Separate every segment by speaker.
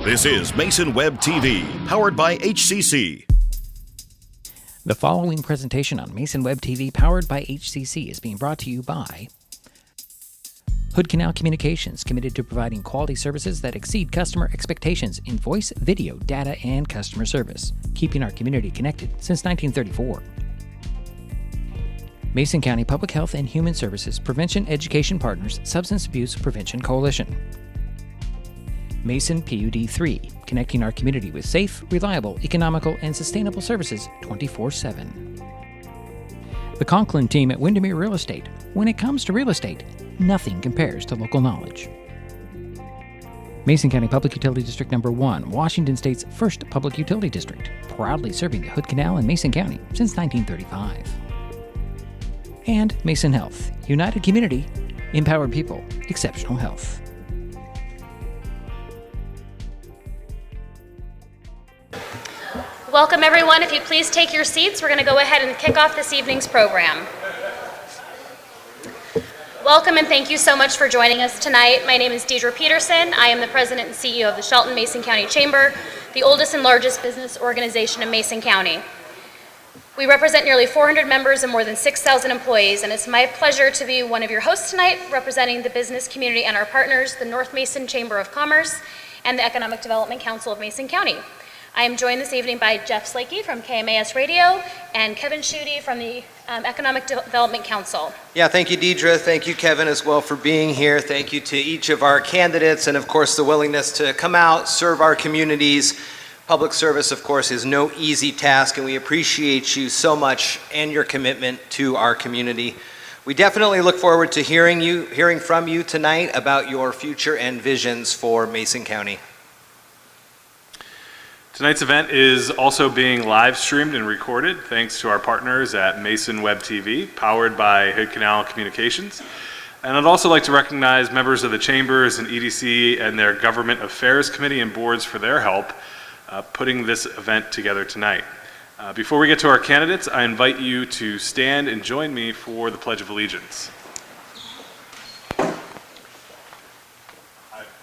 Speaker 1: This is Mason Web TV, powered by HCC.
Speaker 2: The following presentation on Mason Web TV, powered by HCC, is being brought to you by Hood Canal Communications, committed to providing quality services that exceed customer expectations in voice, video, data, and customer service, keeping our community connected since 1934. Mason County Public Health and Human Services Prevention Education Partners Substance Abuse Prevention Coalition. Mason PUD 3, connecting our community with safe, reliable, economical, and sustainable services 24/7. The Conklin team at Windermere Real Estate. When it comes to real estate, nothing compares to local knowledge. Mason County Public Utility District Number 1, Washington State's first public utility district, proudly serving the Hood Canal in Mason County since 1935. And Mason Health, united community, empowered people, exceptional health.
Speaker 3: Welcome everyone. If you please take your seats, we're going to go ahead and kick off this evening's program. Welcome and thank you so much for joining us tonight. My name is Deidre Peterson. I am the President and CEO of the Shelton Mason County Chamber, the oldest and largest business organization in Mason County. We represent nearly 400 members and more than 6,000 employees, and it's my pleasure to be one of your hosts tonight, representing the business community and our partners, the North Mason Chamber of Commerce and the Economic Development Council of Mason County. I am joined this evening by Jeff Slakey from KMAS Radio and Kevin Schutte from the Economic Development Council.
Speaker 4: Yeah, thank you, Deidre. Thank you, Kevin, as well, for being here. Thank you to each of our candidates and, of course, the willingness to come out, serve our communities. Public service, of course, is no easy task, and we appreciate you so much and your commitment to our community. We definitely look forward to hearing from you tonight about your future and visions for Mason County.
Speaker 5: Tonight's event is also being live streamed and recorded thanks to our partners at Mason Web TV, powered by Hood Canal Communications. And I'd also like to recognize members of the Chambers and EDC and their Government Affairs Committee and boards for their help putting this event together tonight. Before we get to our candidates, I invite you to stand and join me for the Pledge of Allegiance.
Speaker 3: I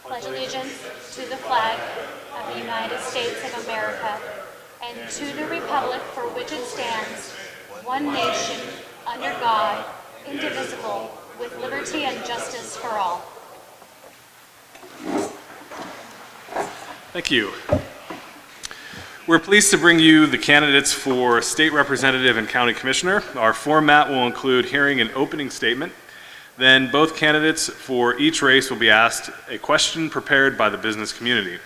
Speaker 3: pledge allegiance to the flag of the United States of America and to the republic for which it stands, one nation, under God, indivisible, with liberty and justice for all.
Speaker 5: Thank you. We're pleased to bring you the candidates for State Representative and County Commissioner. Our format will include hearing an opening statement. Then both candidates for each race will be asked a question prepared by the business community.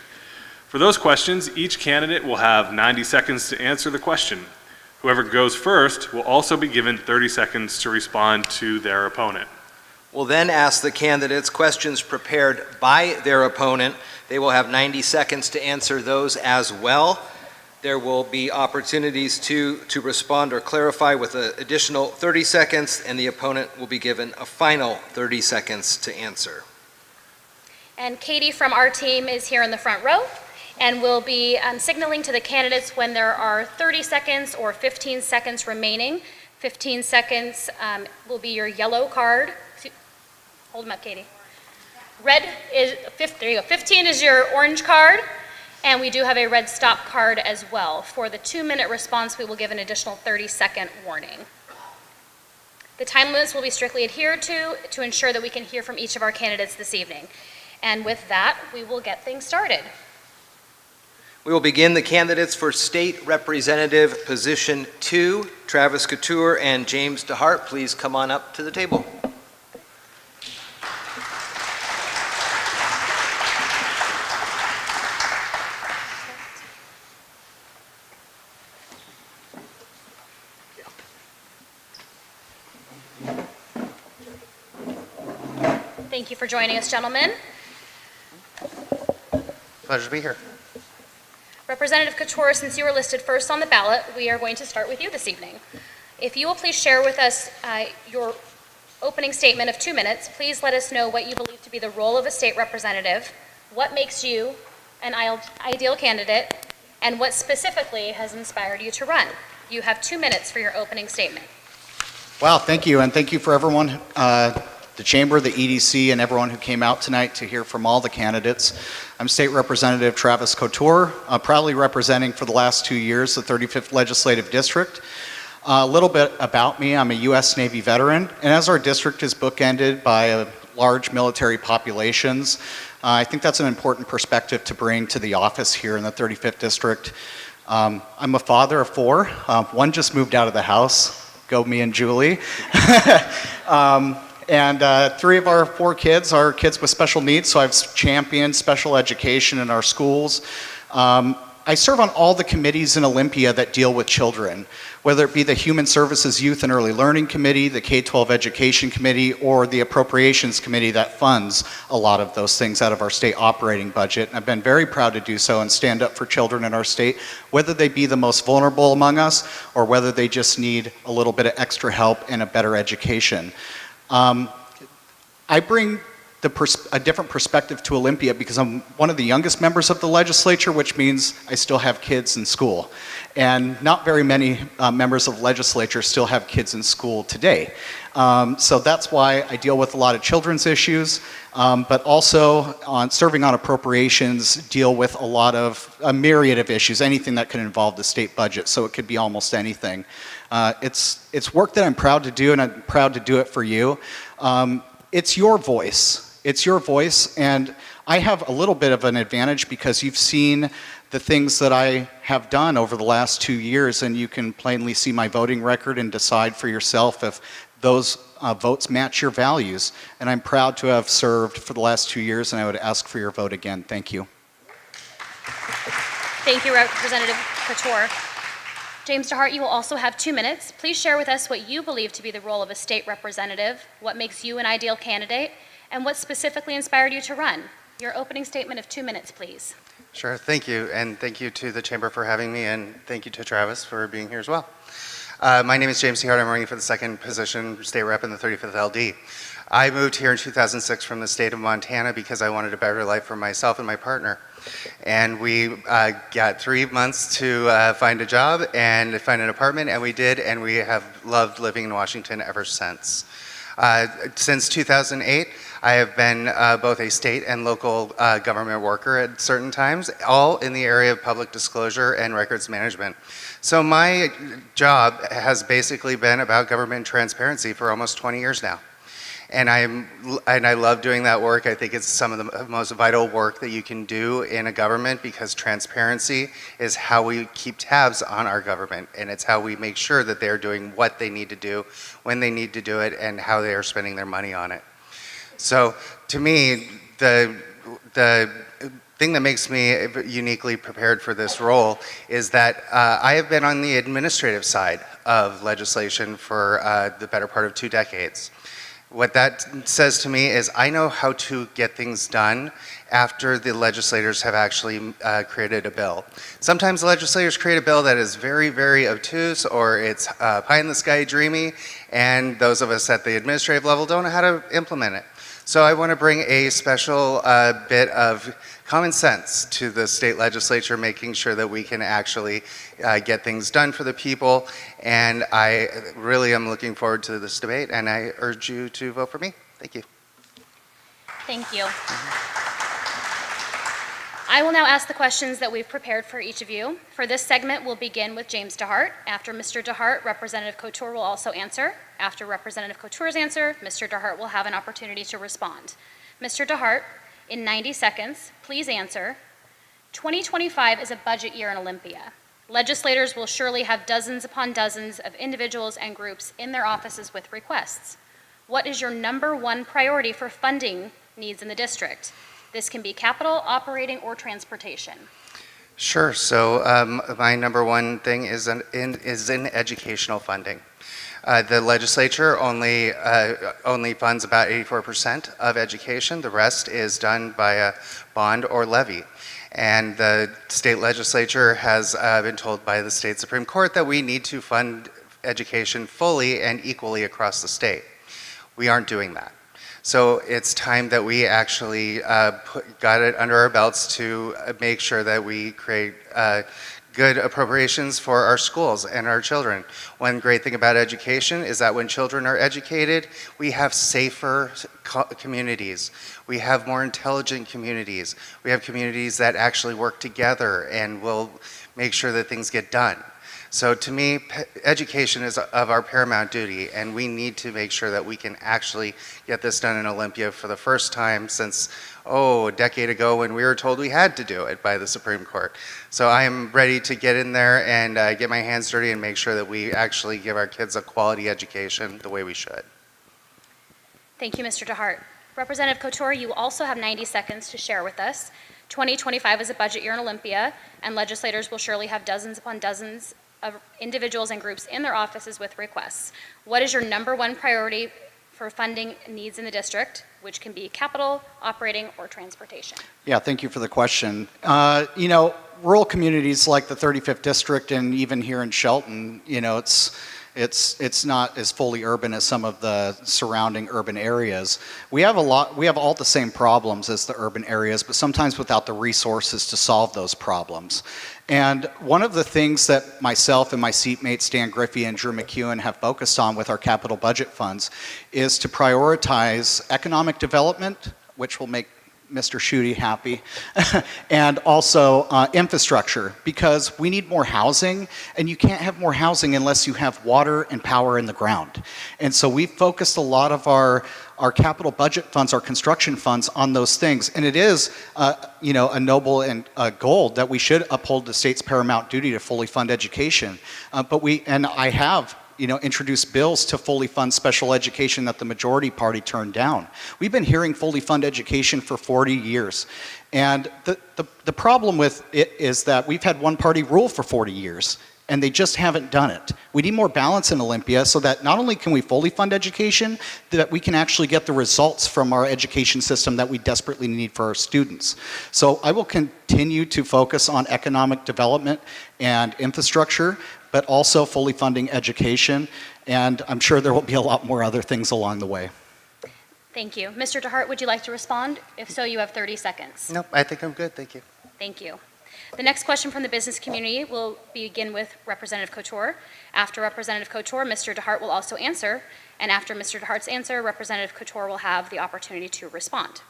Speaker 5: For those questions, each candidate will have 90 seconds to answer the question. Whoever goes first will also be given 30 seconds to respond to their opponent.
Speaker 4: We'll then ask the candidates questions prepared by their opponent. They will have 90 seconds to answer those as well. There will be opportunities to respond or clarify with an additional 30 seconds, and the opponent will be given a final 30 seconds to answer.
Speaker 3: And Katie from our team is here in the front row and will be signaling to the candidates when there are 30 seconds or 15 seconds remaining. 15 seconds will be your yellow card. Hold them up, Katie. Red is, there you go. 15 is your orange card. And we do have a red stop card as well. For the 2-minute response, we will give an additional 30-second warning. The time limits will be strictly adhered to ensure that we can hear from each of our candidates this evening. And with that, we will get things started.
Speaker 4: We will begin the candidates for State Representative Position 2. Travis Couture and James DeHart, please come on up to the table.
Speaker 3: Thank you for joining us, gentlemen.
Speaker 6: Pleasure to be here.
Speaker 3: Representative Couture, since you were listed first on the ballot, we are going to start with you this evening. If you will please share with us your opening statement of 2 minutes, please let us know what you believe to be the role of a state representative, what makes you an ideal candidate, and what specifically has inspired you to run. You have 2 minutes for your opening statement.
Speaker 6: Well, thank you, and thank you for everyone to the Chamber, the EDC, and everyone who came out tonight to hear from all the candidates. I'm State Representative Travis Couture, proudly representing for the last 2 years the 35th Legislative District. A little bit about me, I'm a U.S. Navy veteran, and as our district is bookended by large military populations, I think that's an important perspective to bring to the office here in the 35th District. I'm a father of 4. One just moved out of the house. Go me and Julie. And 3 of our 4 kids are kids with special needs, so I've championed special education in our schools. I serve on all the committees in Olympia that deal with children, whether it be the Human Services Youth and Early Learning Committee, the K-12 Education Committee, or the Appropriations Committee that funds a lot of those things out of our state operating budget. And I've been very proud to do so and stand up for children in our state, whether they be the most vulnerable among us or whether they just need a little bit of extra help and a better education. I bring a different perspective to Olympia because I'm one of the youngest members of the legislature, which means I still have kids in school. And not very many members of the legislature still have kids in school today. So that's why I deal with a lot of children's issues, but also serving on appropriations, deal with a myriad of issues, anything that can involve the state budget, so it could be almost anything. It's work that I'm proud to do, and I'm proud to do it for you. It's your voice. It's your voice, and I have a little bit of an advantage because you've seen the things that I have done over the last 2 years, and you can plainly see my voting record and decide for yourself if those votes match your values. And I'm proud to have served for the last 2 years, and I would ask for your vote again. Thank you.
Speaker 3: Thank you, Representative Couture. James DeHart, you will also have 2 minutes. Please share with us what you believe to be the role of a state representative, what makes you an ideal candidate, and what specifically inspired you to run. Your opening statement of 2 minutes, please.
Speaker 7: Sure, thank you, and thank you to the Chamber for having me, and thank you to Travis for being here as well. My name is James DeHart. I'm running for the 2nd position, state rep in the 35th LD. I moved here in 2006 from the state of Montana because I wanted a better life for myself and my partner. And we got 3 months to find a job and find an apartment, and we did, and we have loved living in Washington ever since. Since 2008, I have been both a state and local government worker at certain times, all in the area of public disclosure and records management. So my job has basically been about government transparency for almost 20 years now. And I love doing that work. I think it's some of the most vital work that you can do in a government, because transparency is how we keep tabs on our government, and it's how we make sure that they're doing what they need to do, when they need to do it, and how they are spending their money on it. So to me, the thing that makes me uniquely prepared for this role is that I have been on the administrative side of legislation for the better part of 2 decades. What that says to me is I know how to get things done after the legislators have actually created a bill. Sometimes legislators create a bill that is very, very obtuse, or it's pie in the sky dreamy, and those of us at the administrative level don't know how to implement it. So I want to bring a special bit of common sense to the state legislature, making sure that we can actually get things done for the people. And I really am looking forward to this debate, and I urge you to vote for me. Thank you.
Speaker 3: Thank you. I will now ask the questions that we've prepared for each of you. For this segment, we'll begin with James DeHart. After Mr. DeHart, Representative Couture will also answer. After Representative Couture's answer, Mr. DeHart will have an opportunity to respond. Mr. DeHart, in 90 seconds, please answer. 2025 is a budget year in Olympia. Legislators will surely have dozens upon dozens of individuals and groups in their offices with requests. What is your #1 priority for funding needs in the district? This can be capital, operating, or transportation.
Speaker 7: Sure. So my #1 thing is in educational funding. The legislature only funds about 84% of education. The rest is done by a bond or levy. And the state legislature has been told by the state Supreme Court that we need to fund education fully and equally across the state. We aren't doing that. So it's time that we actually got it under our belts to make sure that we create good appropriations for our schools and our children. One great thing about education is that when children are educated, we have safer communities. We have more intelligent communities. We have communities that actually work together and will make sure that things get done. So to me, education is of our paramount duty, and we need to make sure that we can actually get this done in Olympia for the first time since, a decade ago when we were told we had to do it by the Supreme Court. So I am ready to get in there and get my hands dirty and make sure that we actually give our kids a quality education the way we should.
Speaker 3: Thank you, Mr. DeHart. Representative Couture, you also have 90 seconds to share with us. 2025 is a budget year in Olympia, and legislators will surely have dozens upon dozens of individuals and groups in their offices with requests. What is your #1 priority for funding needs in the district, which can be capital, operating, or transportation?
Speaker 6: Yeah, thank you for the question. Rural communities like the 35th district and even here in Shelton, it's not as fully urban as some of the surrounding urban areas. We have all the same problems as the urban areas, but sometimes without the resources to solve those problems. And one of the things that myself and my seatmates Stan Griffey and Drew McEwen have focused on with our capital budget funds is to prioritize economic development, which will make Mr. Schuette happy, and also infrastructure, because we need more housing, and you can't have more housing unless you have water and power in the ground. And so we've focused a lot of our capital budget funds, our construction funds, on those things. And it is, a noble and goal that we should uphold the state's paramount duty to fully fund education. I have introduced bills to fully fund special education that the majority party turned down. We've been hearing fully fund education for 40 years. And the problem with it is that we've had one party rule for 40 years, and they just haven't done it. We need more balance in Olympia so that not only can we fully fund education, that we can actually get the results from our education system that we desperately need for our students. So I will continue to focus on economic development and infrastructure, but also fully funding education, and I'm sure there will be a lot more other things along the way.
Speaker 3: Thank you. Mr. DeHart, would you like to respond? If so, you have 30 seconds.
Speaker 7: Nope, I think I'm good, thank you.
Speaker 3: Thank you. The next question from the business community will begin with Representative Couture. After Representative Couture, Mr. DeHart will also answer, and after Mr. DeHart's answer, Representative Couture will have the opportunity to respond.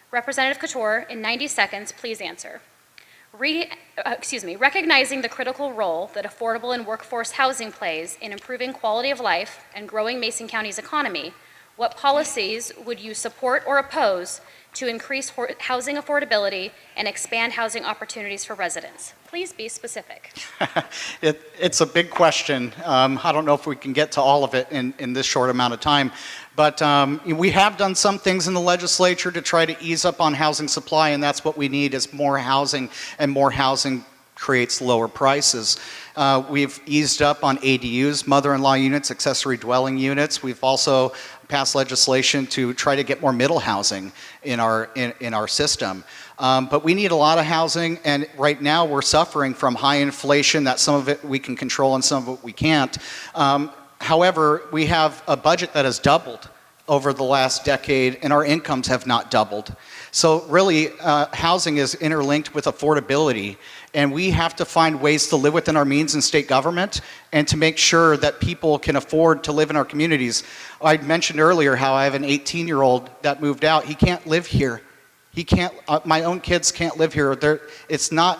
Speaker 3: Representative Couture, in 90 seconds, please answer. Recognizing the critical role that affordable and workforce housing plays in improving quality of life and growing Mason County's economy, what policies would you support or oppose to increase housing affordability and expand housing opportunities for residents? Please be specific.
Speaker 6: It's a big question. I don't know if we can get to all of it in this short amount of time. But we have done some things in the legislature to try to ease up on housing supply, and that's what we need is more housing, and more housing creates lower prices. We've eased up on ADUs, mother-in-law units, accessory dwelling units. We've also passed legislation to try to get more middle housing in our system. But we need a lot of housing, and right now we're suffering from high inflation, that some of it we can control and some of it we can't. However, we have a budget that has doubled over the last decade, and our incomes have not doubled. So really, housing is interlinked with affordability, and we have to find ways to live within our means in state government and to make sure that people can afford to live in our communities. I mentioned earlier how I have an 18-year-old that moved out. He can't live here. He can't, my own kids can't live here. It's not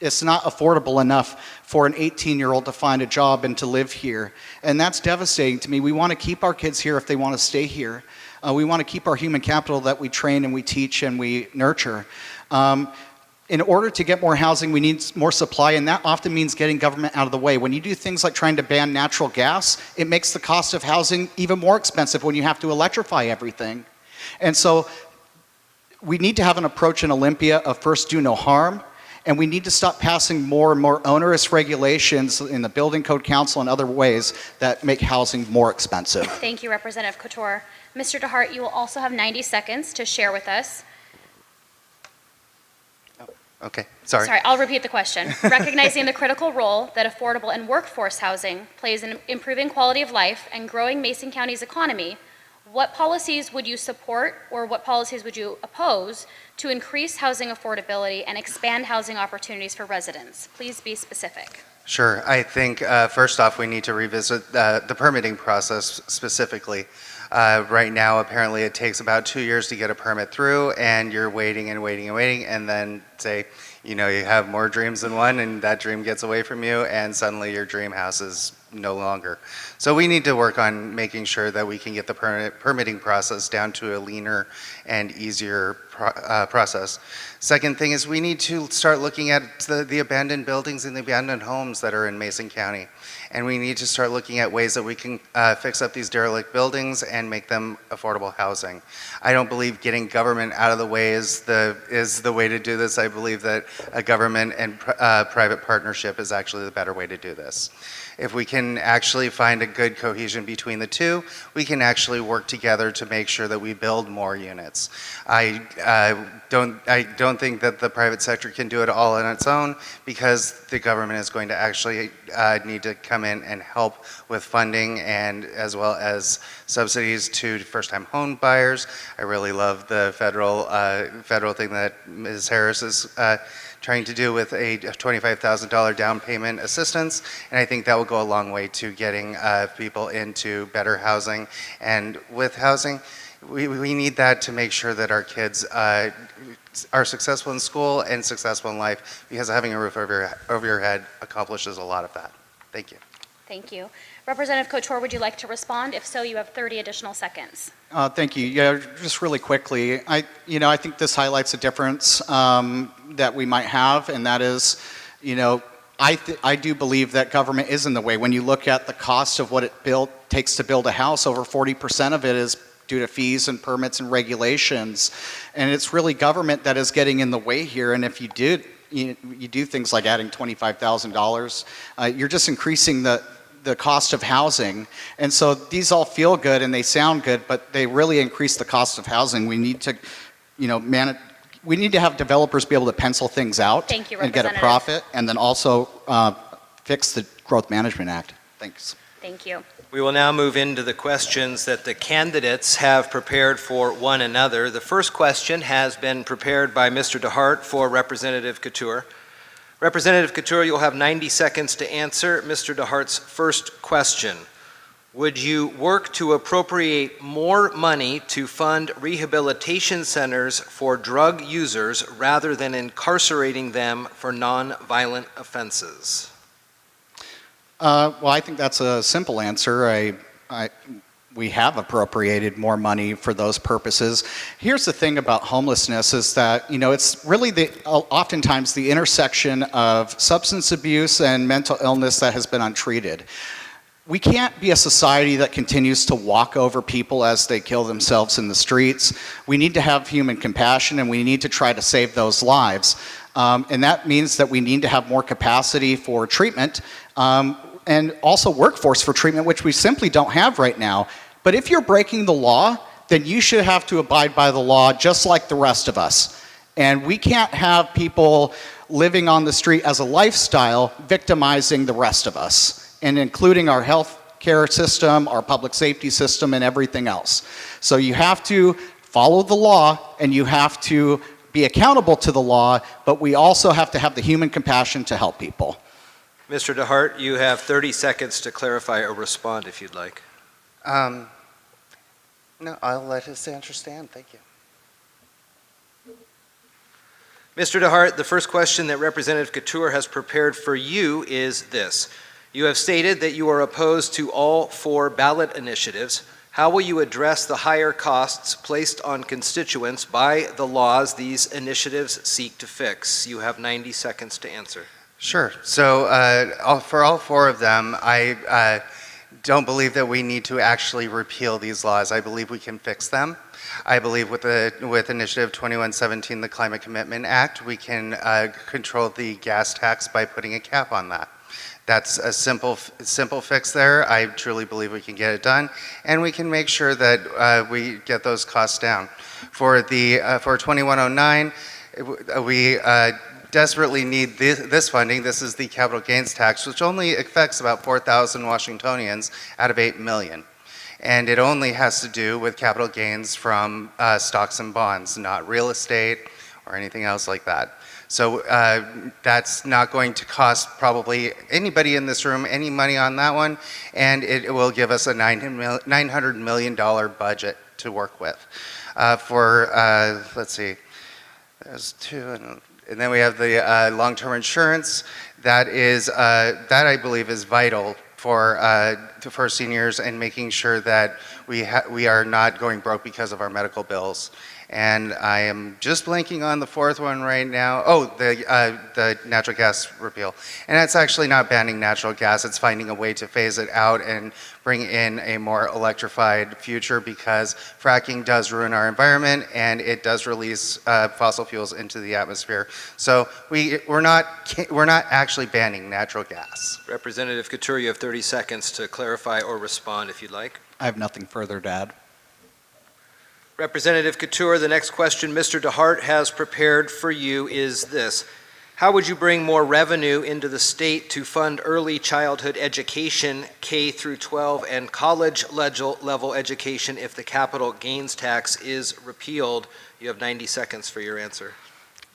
Speaker 6: affordable enough for an 18-year-old to find a job and to live here. And that's devastating to me. We want to keep our kids here if they want to stay here. We want to keep our human capital that we train and we teach and we nurture. In order to get more housing, we need more supply, and that often means getting government out of the way. When you do things like trying to ban natural gas, it makes the cost of housing even more expensive when you have to electrify everything. And so we need to have an approach in Olympia of first do no harm, and we need to stop passing more and more onerous regulations in the Building Code Council and other ways that make housing more expensive.
Speaker 3: Thank you, Representative Couture. Mr. DeHart, you will also have 90 seconds to share with us.
Speaker 7: Okay, sorry.
Speaker 3: Sorry, I'll repeat the question. Recognizing the critical role that affordable and workforce housing plays in improving quality of life and growing Mason County's economy, What policies would you support or what policies would you oppose to increase housing affordability and expand housing opportunities for residents? Please be specific.
Speaker 7: Sure. I think first off, we need to revisit the permitting process specifically. Right now, apparently, it takes about 2 years to get a permit through, and you're waiting and waiting and waiting, and then say, you have more dreams than one, and that dream gets away from you, and suddenly your dream house is no longer. So we need to work on making sure that we can get the permitting process down to a leaner and easier process. Second thing is we need to start looking at the abandoned buildings and the abandoned homes that are in Mason County. And we need to start looking at ways that we can fix up these derelict buildings and make them affordable housing. I don't believe getting government out of the way is the way to do this. I believe that a government and private partnership is actually the better way to do this. If we can actually find a good cohesion between the two, we can actually work together to make sure that we build more units. I don't think that the private sector can do it all on its own, because the government is going to actually need to come in and help with funding, and as well as subsidies to first-time home buyers. I really love the federal thing that Ms. Harris is trying to do with a $25,000 down payment assistance, and I think that will go a long way to getting people into better housing. And with housing, we need that to make sure that our kids are successful in school and successful in life, because having a roof over your head accomplishes a lot of that. Thank you.
Speaker 3: Thank you. Representative Couture, would you like to respond? If so, you have 30 additional seconds.
Speaker 6: Thank you. Yeah, just really quickly, I think this highlights a difference that we might have, and that is, I do believe that government is in the way. When you look at the cost of what it takes to build a house, over 40% of it is due to fees and permits and regulations, and it's really government that is getting in the way here. And if you do things like adding $25,000, you're just increasing the cost of housing. And so these all feel good and they sound good, but they really increase the cost of housing. We need to, we need to have developers be able to pencil things out
Speaker 3: Thank you,
Speaker 6: and get a profit, and then also fix the Growth Management Act. Thanks.
Speaker 3: Thank you.
Speaker 4: We will now move into the questions that the candidates have prepared for one another. The first question has been prepared by Mr. DeHart for Representative Couture. Representative Couture, you'll have 90 seconds to answer Mr. DeHart's first question. Would you work to appropriate more money to fund rehabilitation centers for drug users rather than incarcerating them for non-violent offenses?
Speaker 6: Well, I think that's a simple answer. We have appropriated more money for those purposes. Here's the thing about homelessness is that, it's really oftentimes the intersection of substance abuse and mental illness that has been untreated. We can't be a society that continues to walk over people as they kill themselves in the streets. We need to have human compassion, and we need to try to save those lives. And that means that we need to have more capacity for treatment, and also workforce for treatment, which we simply don't have right now. But if you're breaking the law, then you should have to abide by the law just like the rest of us. And we can't have people living on the street as a lifestyle victimizing the rest of us, and including our health care system, our public safety system, and everything else. So you have to follow the law, and you have to be accountable to the law, but we also have to have the human compassion to help people.
Speaker 4: Mr. DeHart, you have 30 seconds to clarify or respond if you'd like.
Speaker 7: No, I'll let his answer stand. Thank you.
Speaker 4: Mr. DeHart, the first question that Representative Couture has prepared for you is this. You have stated that you are opposed to all 4 ballot initiatives. How will you address the higher costs placed on constituents by the laws these initiatives seek to fix? You have 90 seconds to answer.
Speaker 7: Sure. So for all 4 of them, I don't believe that we need to actually repeal these laws. I believe we can fix them. I believe with Initiative 2117, the Climate Commitment Act, we can control the gas tax by putting a cap on that. That's a simple fix there. I truly believe we can get it done, and we can make sure that we get those costs down. For 2109, we desperately need this funding. This is the capital gains tax, which only affects about 4,000 Washingtonians out of 8 million. And it only has to do with capital gains from stocks and bonds, not real estate or anything else like that. So that's not going to cost probably anybody in this room any money on that one, and it will give us a $900 million budget to work with. Let's see, there's two, and then we have the long-term insurance. That I believe is vital for seniors and making sure that we are not going broke because of our medical bills. And I am just blanking on the fourth one right now. Oh, the natural gas repeal. And it's actually not banning natural gas, it's finding a way to phase it out and bring in a more electrified future, because fracking does ruin our environment and it does release fossil fuels into the atmosphere. So we're not actually banning natural gas.
Speaker 4: Representative Couture, you have 30 seconds to clarify or respond if you'd like.
Speaker 6: I have nothing further to add.
Speaker 4: Representative Couture, the next question Mr. DeHart has prepared for you is this. How would you bring more revenue into the state to fund early childhood education, K through 12, and college level education if the capital gains tax is repealed? You have 90 seconds for your answer.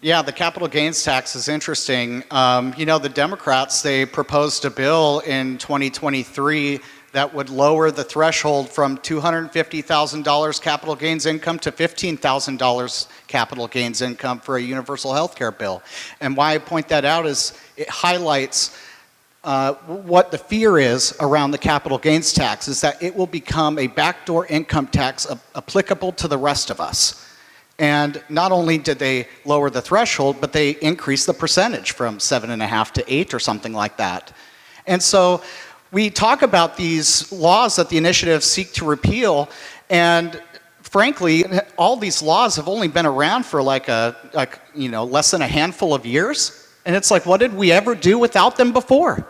Speaker 6: Yeah, the capital gains tax is interesting. The Democrats, they proposed a bill in 2023 that would lower the threshold from $250,000 capital gains income to $15,000 capital gains income for a universal health care bill. And why I point that out is it highlights what the fear is around the capital gains tax, is that it will become a backdoor income tax applicable to the rest of us. And not only did they lower the threshold, but they increased the percentage from 7.5 to 8 or something like that. And so we talk about these laws that the initiatives seek to repeal, and frankly, all these laws have only been around for less than a handful of years. And it's like, what did we ever do without them before?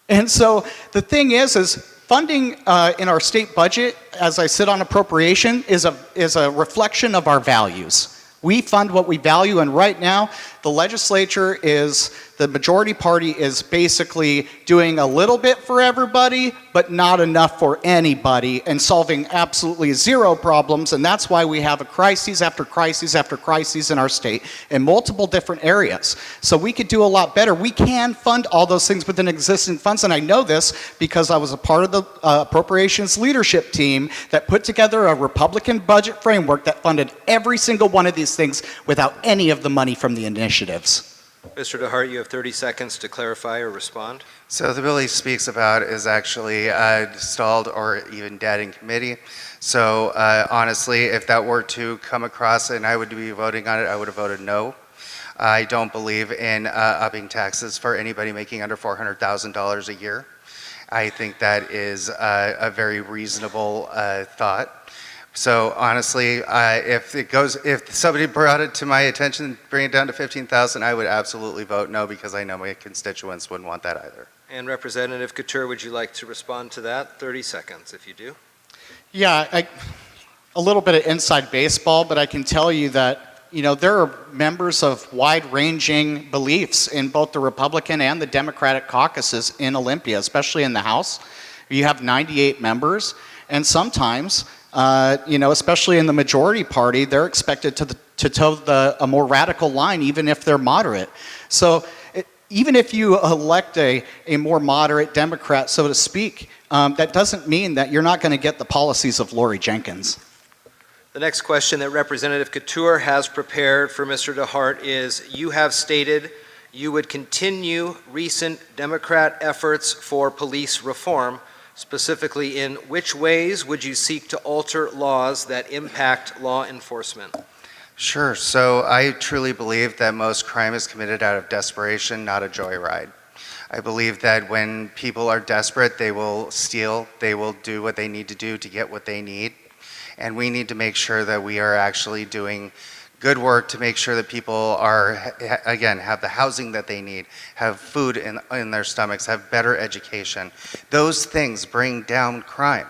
Speaker 6: And so the thing is funding in our state budget, as I sit on appropriation, is a reflection of our values. We fund what we value, and right now, the majority party is basically doing a little bit for everybody, but not enough for anybody, and solving absolutely zero problems, and that's why we have a crises after crises after crises in our state in multiple different areas. So we could do a lot better. We can fund all those things within existing funds, and I know this because I was a part of the appropriations leadership team that put together a Republican budget framework that funded every single one of these things without any of the money from the initiatives.
Speaker 4: Mr. DeHart, you have 30 seconds to clarify or respond.
Speaker 7: So the bill he speaks about is actually stalled or even dead in committee. So honestly, if that were to come across and I would be voting on it, I would have voted no. I don't believe in upping taxes for anybody making under $400,000 a year. I think that is a very reasonable thought. So honestly, if somebody brought it to my attention, bring it down to 15,000, I would absolutely vote no, because I know my constituents wouldn't want that either.
Speaker 4: And Representative Couture, would you like to respond to that? 30 seconds, if you do.
Speaker 6: Yeah, a little bit of inside baseball, but I can tell you that there are members of wide-ranging beliefs in both the Republican and the Democratic caucuses in Olympia, especially in the House. You have 98 members, and sometimes especially in the majority party, they're expected to toe a more radical line, even if they're moderate. So even if you elect a more moderate Democrat, so to speak, that doesn't mean that you're not going to get the policies of Lori Jenkins.
Speaker 4: The next question that Representative Couture has prepared for Mr. DeHart is, you have stated you would continue recent Democrat efforts for police reform. Specifically, in which ways would you seek to alter laws that impact law enforcement?
Speaker 7: Sure. So I truly believe that most crime is committed out of desperation, not a joyride. I believe that when people are desperate, they will steal, they will do what they need to do to get what they need. And we need to make sure that we are actually doing good work to make sure that people are, again, have the housing that they need, have food in their stomachs, have better education. Those things bring down crime.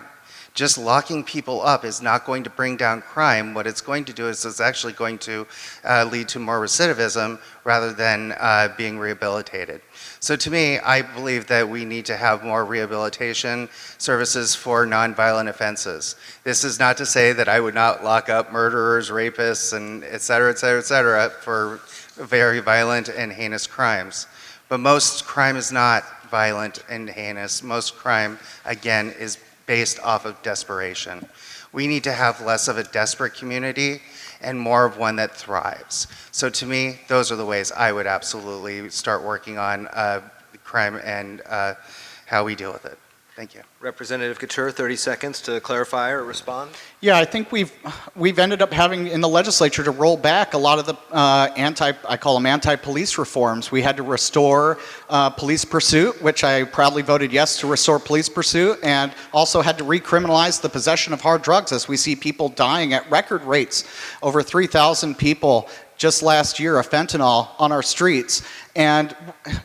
Speaker 7: Just locking people up is not going to bring down crime. What it's going to do is it's actually going to lead to more recidivism rather than being rehabilitated. So to me, I believe that we need to have more rehabilitation services for nonviolent offenses. This is not to say that I would not lock up murderers, rapists, and et cetera, for very violent and heinous crimes. But most crime is not violent and heinous. Most crime, again, is based off of desperation. We need to have less of a desperate community and more of one that thrives. So to me, those are the ways I would absolutely start working on crime and how we deal with it. Thank you.
Speaker 4: Representative Couture, 30 seconds to clarify or respond.
Speaker 6: Yeah, I think we've ended up having in the legislature to roll back a lot of the I call them anti-police reforms. We had to restore police pursuit, which I proudly voted yes to restore police pursuit, and also had to recriminalize the possession of hard drugs as we see people dying at record rates. Over 3,000 people just last year of fentanyl on our streets. And,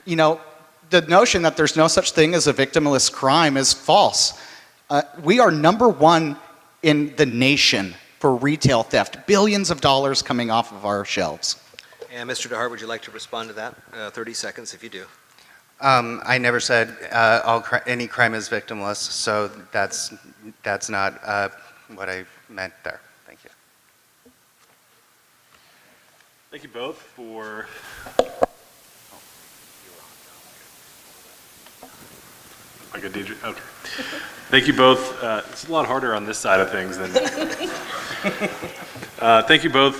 Speaker 6: you know, the notion that there's no such thing as a victimless crime is false. We are #1 in the nation for retail theft, billions of dollars coming off of our shelves.
Speaker 4: And Mr. DeHart, would you like to respond to that? 30 seconds if you do.
Speaker 7: I never said any crime is victimless, so that's not what I meant there. Thank you.
Speaker 5: Thank you both for... Like a DJ? Okay. Thank you both. It's a lot harder on this side of things than... Thank you both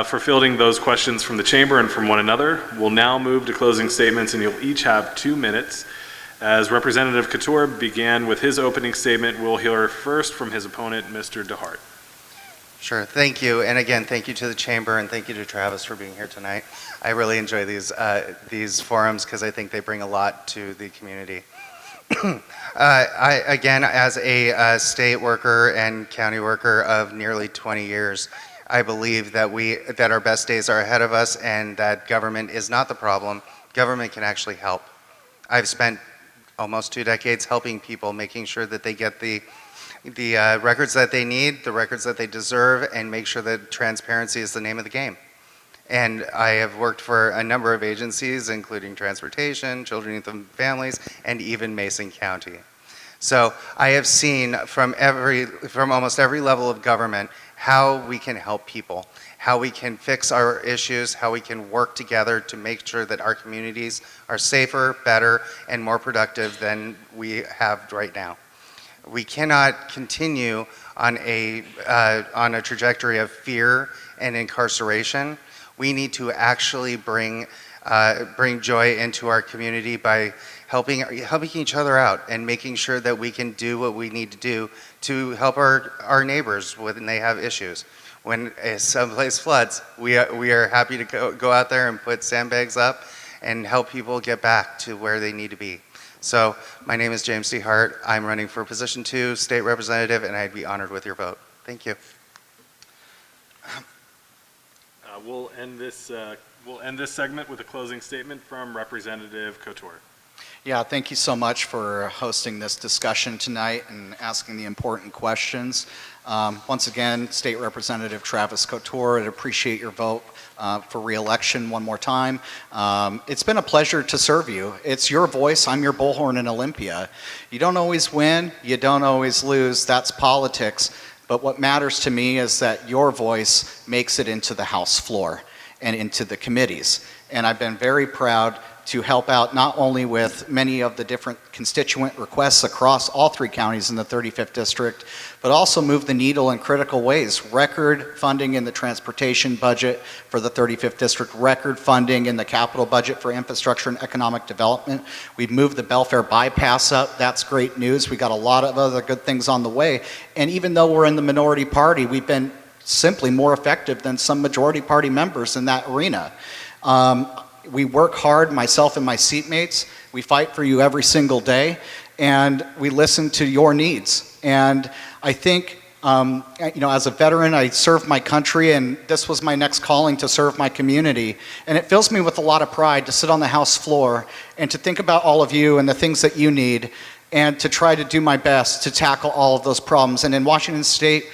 Speaker 5: for fielding those questions from the chamber and from one another. We'll now move to closing statements, and you'll each have 2 minutes. As Representative Couture began with his opening statement, we'll hear first from his opponent, Mr. DeHart.
Speaker 7: Sure, thank you. And again, thank you to the chamber and thank you to Travis for being here tonight. I really enjoy these forums because I think they bring a lot to the community. Again, as a state worker and county worker of nearly 20 years, I believe that our best days are ahead of us and that government is not the problem. Government can actually help. I've spent almost 2 decades helping people, making sure that they get the records that they need, the records that they deserve, and make sure that transparency is the name of the game. And I have worked for a number of agencies, including Transportation, Children, Youth and Families, and even Mason County. So I have seen from almost every level of government how we can help people, how we can fix our issues, how we can work together to make sure that our communities are safer, better, and more productive than we have right now. We cannot continue on a trajectory of fear and incarceration. We need to actually bring joy into our community by helping each other out and making sure that we can do what we need to do to help our neighbors when they have issues. When someplace floods, we are happy to go out there and put sandbags up and help people get back to where they need to be. So my name is James DeHart. I'm running for position 2, state representative, and I'd be honored with your vote. Thank you.
Speaker 5: We'll end this segment with a closing statement from Representative Couture.
Speaker 6: Yeah, thank you so much for hosting this discussion tonight and asking the important questions. Once again, State Representative Travis Couture, I'd appreciate your vote for re-election one more time. It's been a pleasure to serve you. It's your voice. I'm your bullhorn in Olympia. You don't always win. You don't always lose. That's politics. But what matters to me is that your voice makes it into the House floor and into the committees. And I've been very proud to help out not only with many of the different constituent requests across all 3 counties in the 35th district, but also move the needle in critical ways. Record funding in the transportation budget for the 35th district, record funding in the capital budget for infrastructure and economic development. We've moved the Belfair bypass up. That's great news. We got a lot of other good things on the way. And even though we're in the minority party, we've been simply more effective than some majority party members in that arena. We work hard, myself and my seatmates. We fight for you every single day, and we listen to your needs. And I think, as a veteran, I served my country, and this was my next calling to serve my community. And it fills me with a lot of pride to sit on the House floor and to think about all of you and the things that you need, and to try to do my best to tackle all of those problems. And in Washington State,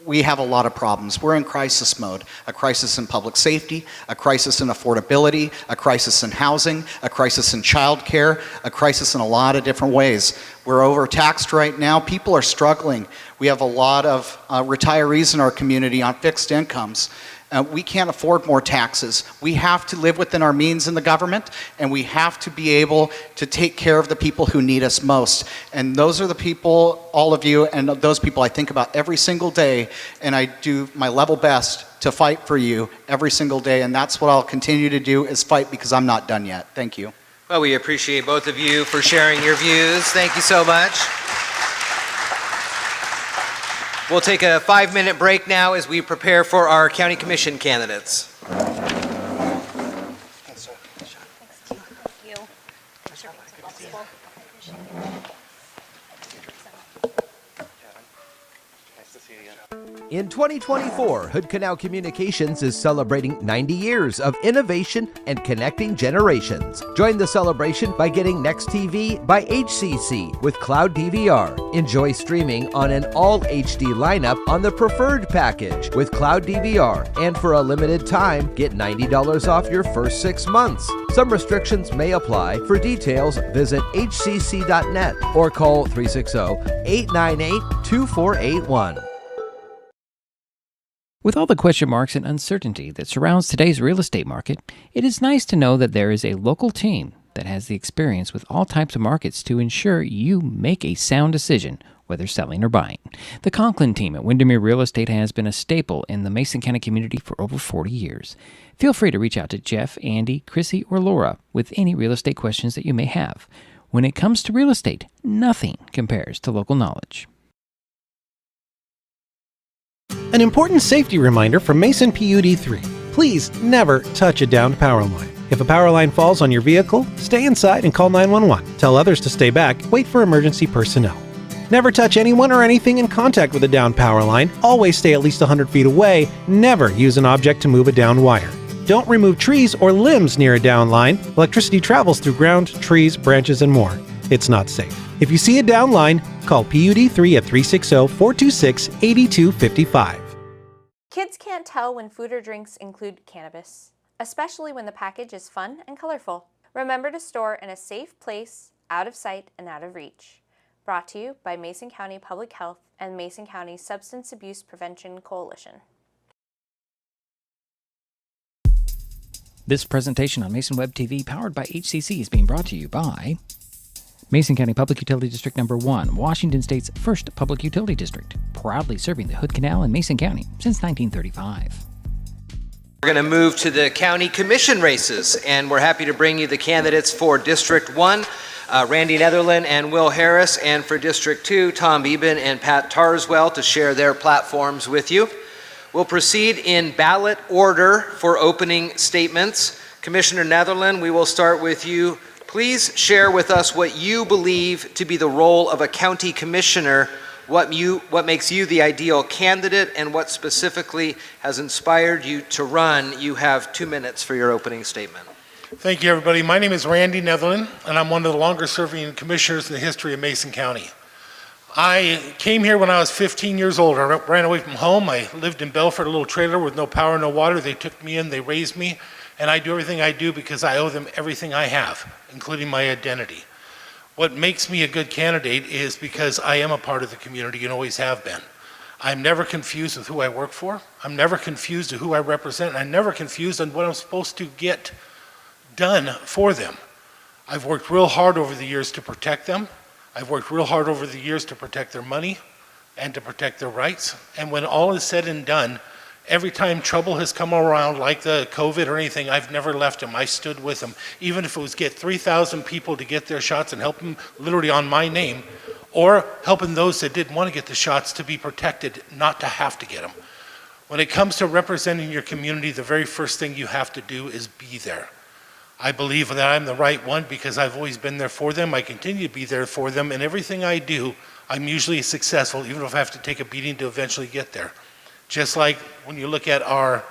Speaker 6: we have a lot of problems. We're in crisis mode. A crisis in public safety, a crisis in affordability, a crisis in housing, a crisis in childcare, a crisis in a lot of different ways. We're overtaxed right now. People are struggling. We have a lot of retirees in our community on fixed incomes. We can't afford more taxes. We have to live within our means in the government, and we have to be able to take care of the people who need us most. And those are the people, all of you, and those people I think about every single day, and I do my level best to fight for you every single day, and that's what I'll continue to do, is fight, because I'm not done yet. Thank you.
Speaker 4: Well, we appreciate both of you for sharing your views. Thank you so much. We'll take a 5-minute break now as we prepare for our county commission candidates.
Speaker 8: In 2024, Hood Canal Communications is celebrating 90 years of innovation and connecting generations. Join the celebration by getting Next TV by HCC with Cloud DVR. Enjoy streaming on an all HD lineup on the preferred package with Cloud DVR. And for a limited time, get $90 off your first 6 months. Some restrictions may apply. For details, visit hcc.net or call 360-898-2481.
Speaker 2: With all the question marks and uncertainty that surrounds today's real estate market, it is nice to know that there is a local team that has the experience with all types of markets to ensure you make a sound decision, whether selling or buying. The Conklin team at Windermere Real Estate has been a staple in the Mason County community for over 40 years. Feel free to reach out to Jeff, Andy, Chrissy, or Laura with any real estate questions that you may have. When it comes to real estate, nothing compares to local knowledge.
Speaker 9: An important safety reminder from Mason PUD 3. Please never touch a downed power line. If a power line falls on your vehicle, stay inside and call 911. Tell others to stay back. Wait for emergency personnel. Never touch anyone or anything in contact with a downed power line. Always stay at least 100 feet away. Never use an object to move a downed wire. Don't remove trees or limbs near a downed line. Electricity travels through ground, trees, branches, and more. It's not safe. If you see a downed line, call PUD 3 at 360-426-8255.
Speaker 10: Kids can't tell when food or drinks include cannabis, especially when the package is fun and colorful. Remember to store in a safe place, out of sight and out of reach. Brought to you by Mason County Public Health and Mason County Substance Abuse Prevention Coalition.
Speaker 2: This presentation on Mason Web TV, powered by HCC, is being brought to you by Mason County Public Utility District Number 1, Washington State's first public utility district, proudly serving the Hood Canal in Mason County since 1935.
Speaker 4: We're going to move to the county commission races, and we're happy to bring you the candidates for District 1, Randy Netherland and Will Harris, and for District 2, Tom Beeben and Pat Tarswell, to share their platforms with you. We'll proceed in ballot order for opening statements. Commissioner Netherland, we will start with you. Please share with us what you believe to be the role of a county commissioner, what makes you the ideal candidate, and what specifically has inspired you to run. You have 2 minutes for your opening statement.
Speaker 11: Thank you, everybody. My name is Randy Netherland, and I'm one of the longest-serving commissioners in the history of Mason County. I came here when I was 15 years old. I ran away from home. I lived in Belfort, a little trailer with no power, no water. They took me in, they raised me, and I do everything I do because I owe them everything I have, including my identity. What makes me a good candidate is because I am a part of the community and always have been. I'm never confused with who I work for. I'm never confused with who I represent. I'm never confused on what I'm supposed to get done for them. I've worked real hard over the years to protect them. I've worked real hard over the years to protect their money and to protect their rights. And when all is said and done, every time trouble has come around, like the COVID or anything, I've never left them. I stood with them. Even if it was get 3,000 people to get their shots and help them literally on my name, or helping those that didn't want to get the shots to be protected, not to have to get them. When it comes to representing your community, the very first thing you have to do is be there. I believe that I'm the right one because I've always been there for them. I continue to be there for them, and everything I do, I'm usually successful, even if I have to take a beating to eventually get there. Just like when you look at our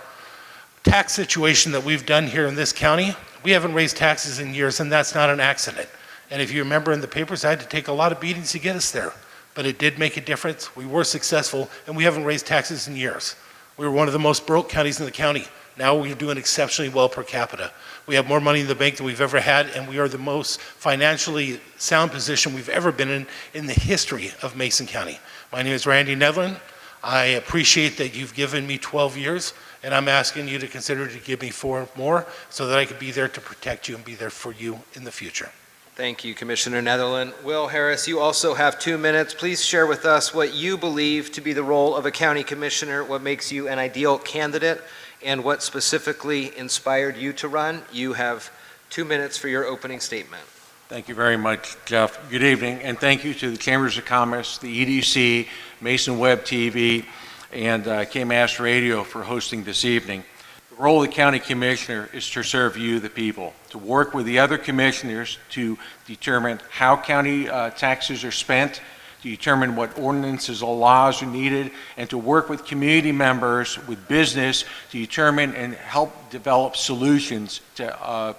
Speaker 11: tax situation that we've done here in this county, we haven't raised taxes in years, and that's not an accident. And if you remember in the papers, I had to take a lot of beatings to get us there. But it did make a difference. We were successful, and we haven't raised taxes in years. We were one of the most broke counties in the county. Now we're doing exceptionally well per capita. We have more money in the bank than we've ever had, and we are the most financially sound position we've ever been in the history of Mason County. My name is Randy Nedlin. I appreciate that you've given me 12 years, and I'm asking you to consider to give me 4 more so that I could be there to protect you and be there for you in the future.
Speaker 4: Thank you, Commissioner Netherland. Will Harris, you also have 2 minutes. Please share with us what you believe to be the role of a county commissioner, what makes you an ideal candidate, and what specifically inspired you to run. You have 2 minutes for your opening statement.
Speaker 12: Thank you very much, Jeff. Good evening, and thank you to the Chambers of Commerce, the EDC, Mason Web TV, and KMAS Radio for hosting this evening. The role of the county commissioner is to serve you, the people, to work with the other commissioners to determine how county taxes are spent, to determine what ordinances or laws are needed, and to work with community members, with business, to determine and help develop solutions to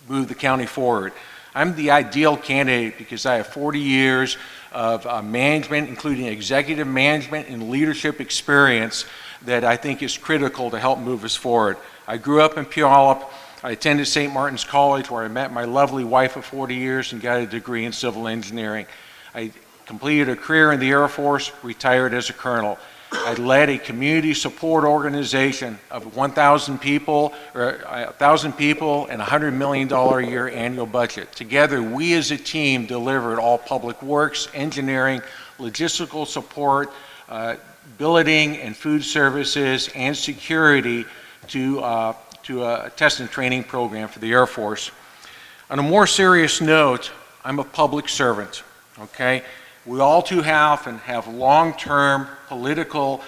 Speaker 12: move the county forward. I'm the ideal candidate because I have 40 years of management, including executive management and leadership experience that I think is critical to help move us forward. I grew up in Puyallup. I attended St. Martin's College where I met my lovely wife of 40 years and got a degree in civil engineering. I completed a career in the Air Force, retired as a colonel. I led a community support organization of 1,000 people, or 1,000 people and $100 million a year annual budget. Together, we as a team delivered all public works, engineering, logistical support, billeting and food services, and security to a test and training program for the Air Force. On a more serious note, I'm a public servant, okay? We all too often have long-term political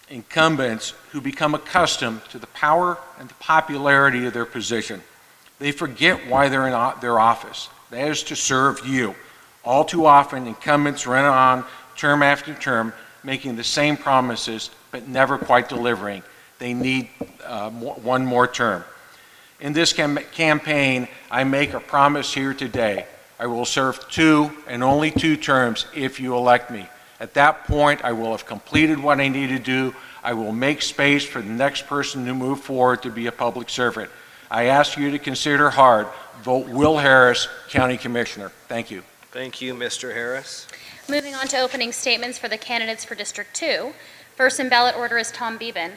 Speaker 12: incumbents who become accustomed to the power and the popularity of their position. They forget why they're in their office. That is to serve you. All too often, incumbents run on term after term, making the same promises, but never quite delivering. They need one more term. In this campaign, I make a promise here today. I will serve 2 and only 2 terms if you elect me. At that point, I will have completed what I need to do. I will make space for the next person to move forward to be a public servant. I ask you to consider hard. Vote Will Harris, County Commissioner. Thank you.
Speaker 4: Thank you, Mr. Harris.
Speaker 3: Moving on to opening statements for the candidates for District 2. First in ballot order is Tom Beeben.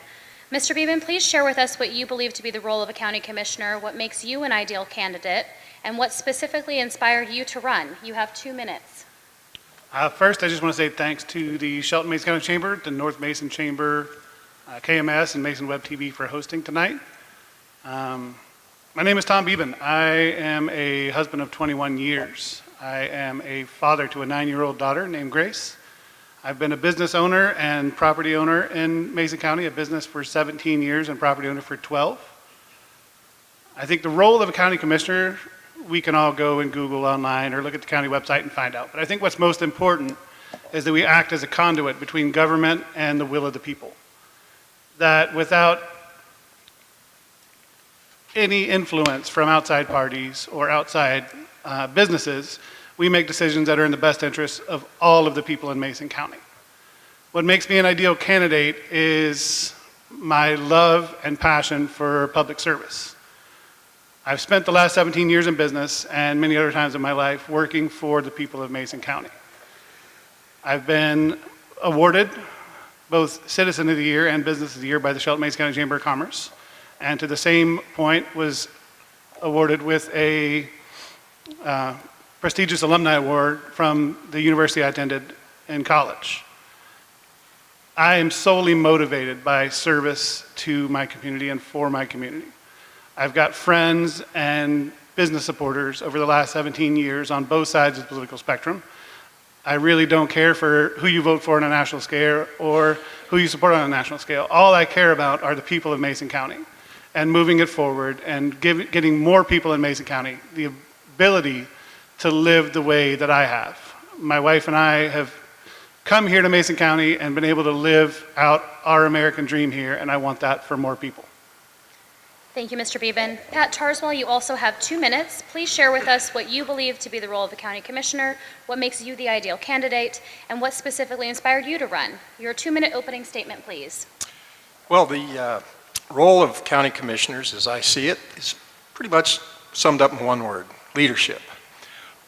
Speaker 3: Mr. Beeben, please share with us what you believe to be the role of a county commissioner, what makes you an ideal candidate, and what specifically inspired you to run. You have 2 minutes.
Speaker 13: First, I just want to say thanks to the Shelton Mason County Chamber, the North Mason Chamber, KMS, and Mason Web TV for hosting tonight. My name is Tom Beeben. I am a husband of 21 years. I am a father to a 9-year-old daughter named Grace. I've been a business owner and property owner in Mason County, a business for 17 years and property owner for 12. I think the role of a county commissioner, we can all go and Google online or look at the county website and find out. But I think what's most important is that we act as a conduit between government and the will of the people. That without any influence from outside parties or outside businesses, we make decisions that are in the best interest of all of the people in Mason County. What makes me an ideal candidate is my love and passion for public service. I've spent the last 17 years in business and many other times in my life working for the people of Mason County. I've been awarded both Citizen of the Year and Business of the Year by the Shelton Mason County Chamber of Commerce, and to the same point was awarded with a prestigious alumni award from the university I attended in college. I am solely motivated by service to my community and for my community. I've got friends and business supporters over the last 17 years on both sides of the political spectrum. I really don't care for who you vote for on a national scale or who you support on a national scale. All I care about are the people of Mason County and moving it forward and getting more people in Mason County the ability to live the way that I have. My wife and I have come here to Mason County and been able to live out our American dream here, and I want that for more people.
Speaker 3: Thank you, Mr. Beeben. Pat Tarswell, you also have 2 minutes. Please share with us what you believe to be the role of the county commissioner, what makes you the ideal candidate, and what specifically inspired you to run. Your 2-minute opening statement, please.
Speaker 14: Well, the role of county commissioners, as I see it, is pretty much summed up in one word: leadership.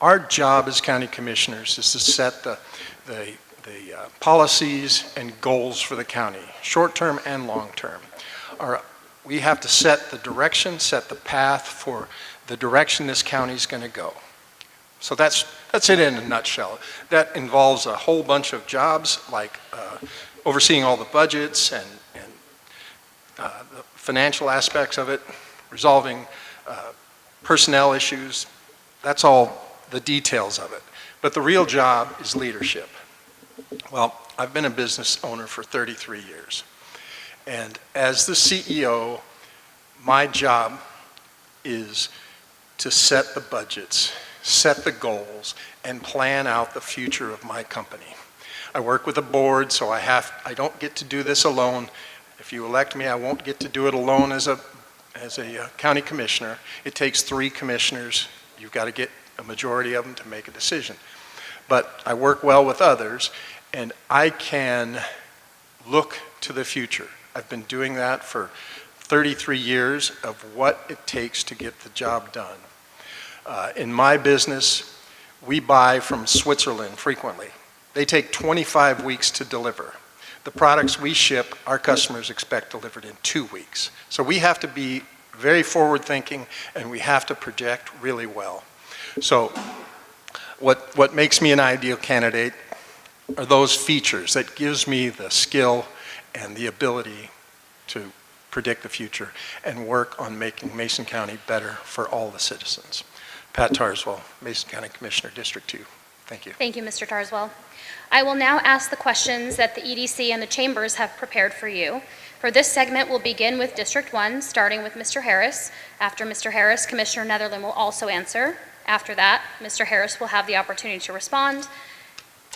Speaker 14: Our job as county commissioners is to set the policies and goals for the county, short-term and long-term. We have to set the direction, set the path for the direction this county is going to go. So that's it in a nutshell. That involves a whole bunch of jobs, like overseeing all the budgets and the financial aspects of it, resolving personnel issues. That's all the details of it. But the real job is leadership. Well, I've been a business owner for 33 years. And as the CEO, my job is to set the budgets, set the goals, and plan out the future of my company. I work with a board, so I don't get to do this alone. If you elect me, I won't get to do it alone as a county commissioner. It takes 3 commissioners. You've got to get a majority of them to make a decision. But I work well with others, and I can look to the future. I've been doing that for 33 years of what it takes to get the job done. In my business, we buy from Switzerland frequently. They take 25 weeks to deliver. The products we ship, our customers expect delivered in 2 weeks. So we have to be very forward-thinking, and we have to project really well. So what makes me an ideal candidate are those features that gives me the skill and the ability to predict the future and work on making Mason County better for all the citizens. Pat Tarswell, Mason County Commissioner, District 2. Thank you.
Speaker 3: Thank you, Mr. Tarswell. I will now ask the questions that the EDC and the chambers have prepared for you. For this segment, we'll begin with District 1, starting with Mr. Harris. After Mr. Harris, Commissioner Netherland will also answer. After that, Mr. Harris will have the opportunity to respond.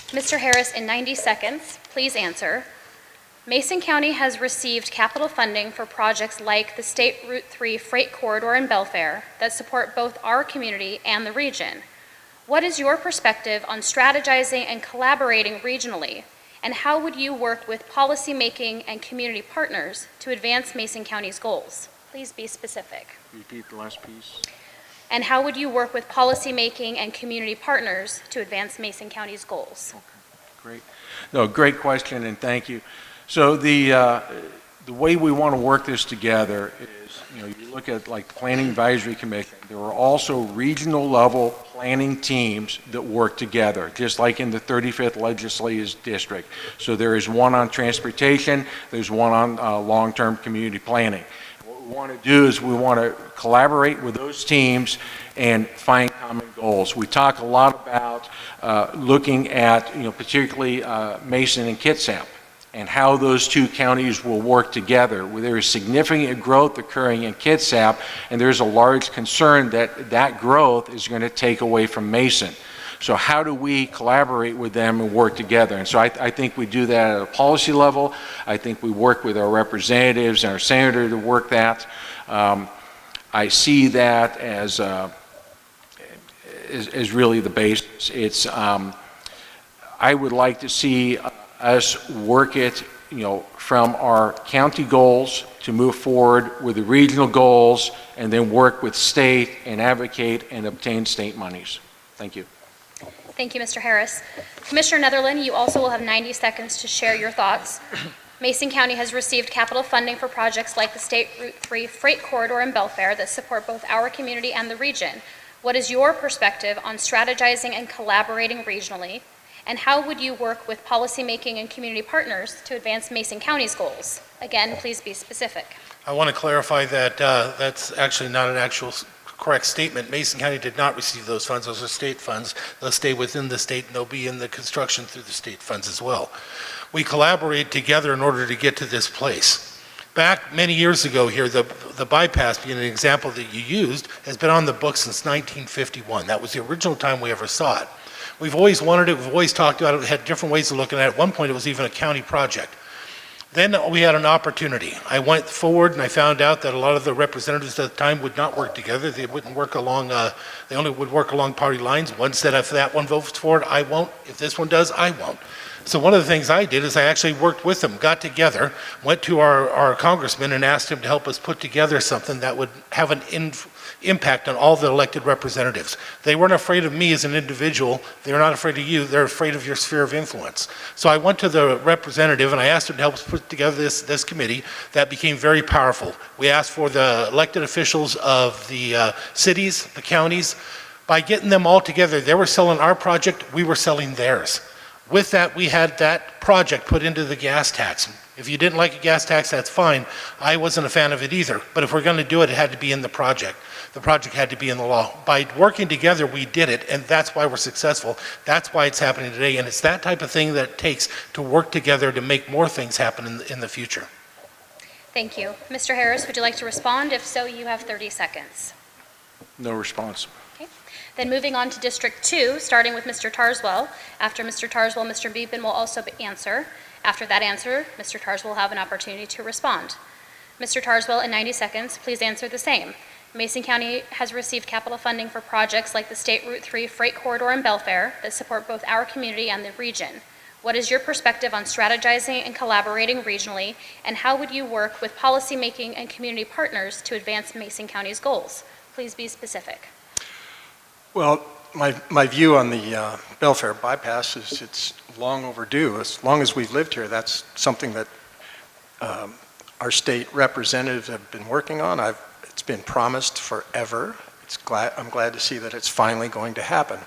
Speaker 3: Mr. Harris, in 90 seconds, please answer. Mason County has received capital funding for projects like the State Route 3 Freight Corridor in Belfair that support both our community and the region. What is your perspective on strategizing and collaborating regionally, and how would you work with policymaking and community partners to advance Mason County's goals? Please be specific.
Speaker 12: Repeat the last piece.
Speaker 3: And how would you work with policymaking and community partners to advance Mason County's goals?
Speaker 12: Okay. Great. No, great question, and thank you. So the way we want to work this together is, you look at like the Planning Advisory Commission, there are also regional level planning teams that work together, just like in the 35th Legislative District. So there is one on transportation, there's one on long-term community planning. What we want to do is we want to collaborate with those teams and find common goals. We talk a lot about looking at, particularly Mason and Kitsap, and how those 2 counties will work together. There is significant growth occurring in Kitsap, and there's a large concern that that growth is going to take away from Mason. So how do we collaborate with them and work together? And so I think we do that at a policy level. I think we work with our representatives and our senator to work that. I see that as really the basis. It's I would like to see us work it, from our county goals to move forward with the regional goals, and then work with state and advocate and obtain state monies. Thank you.
Speaker 3: Thank you, Mr. Harris. Commissioner Netherland, you also will have 90 seconds to share your thoughts. Mason County has received capital funding for projects like the State Route 3 Freight Corridor in Belfair that support both our community and the region. What is your perspective on strategizing and collaborating regionally? And how would you work with policymaking and community partners to advance Mason County's goals? Again, please be specific.
Speaker 11: I want to clarify that that's actually not an actual correct statement. Mason County did not receive those funds. Those are state funds. They'll stay within the state, and they'll be in the construction through the state funds as well. We collaborate together in order to get to this place. Back many years ago here, the bypass, being an example that you used, has been on the books since 1951. That was the original time we ever saw it. We've always wanted it, we've always talked about it, we had different ways of looking at it. At one point, it was even a county project. Then we had an opportunity. I went forward and I found out that a lot of the representatives at the time would not work together. They wouldn't work along, they only would work along party lines. One said, if that one votes for it, I won't. If this one does, I won't. So one of the things I did is I actually worked with them, got together, went to our congressman and asked him to help us put together something that would have an impact on all the elected representatives. They weren't afraid of me as an individual. They're not afraid of you. They're afraid of your sphere of influence. So I went to the representative and I asked him to help us put together this committee that became very powerful. We asked for the elected officials of the cities, the counties. By getting them all together, they were selling our project, we were selling theirs. With that, we had that project put into the gas tax. If you didn't like a gas tax, that's fine. I wasn't a fan of it either. But if we're going to do it, it had to be in the project. The project had to be in the law. By working together, we did it, and that's why we're successful. That's why it's happening today, and it's that type of thing that it takes to work together to make more things happen in the future.
Speaker 3: Thank you. Mr. Harris, would you like to respond? If so, you have 30 seconds.
Speaker 12: No response.
Speaker 3: Then moving on to District 2, starting with Mr. Tarswell. After Mr. Tarswell, Mr. Beepin will also answer. After that answer, Mr. Tarswell will have an opportunity to respond. Mr. Tarswell, in 90 seconds, please answer the same. Mason County has received capital funding for projects like the State Route 3 Freight Corridor in Belfair that support both our community and the region. What is your perspective on strategizing and collaborating regionally, and how would you work with policymaking and community partners to advance Mason County's goals? Please be specific.
Speaker 14: Well, my view on the Belfair bypass is it's long overdue. As long as we've lived here, that's something that our state representatives have been working on. It's been promised forever. I'm glad to see that it's finally going to happen.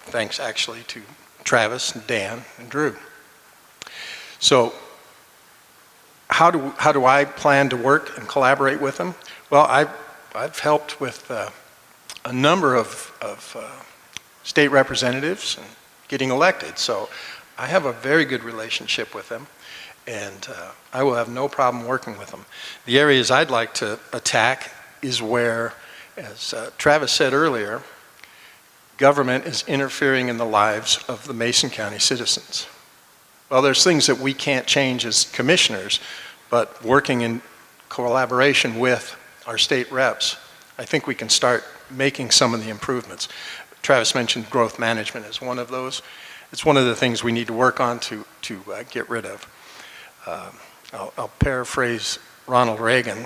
Speaker 14: Thanks actually to Travis, and Dan, and Drew. So how do I plan to work and collaborate with them? Well, I've helped with a number of state representatives and getting elected. So I have a very good relationship with them, and I will have no problem working with them. The areas I'd like to attack is where, as Travis said earlier, government is interfering in the lives of the Mason County citizens. Well, there's things that we can't change as commissioners, but working in collaboration with our state reps, I think we can start making some of the improvements. Travis mentioned growth management as one of those. It's one of the things we need to work on to get rid of. I'll paraphrase Ronald Reagan.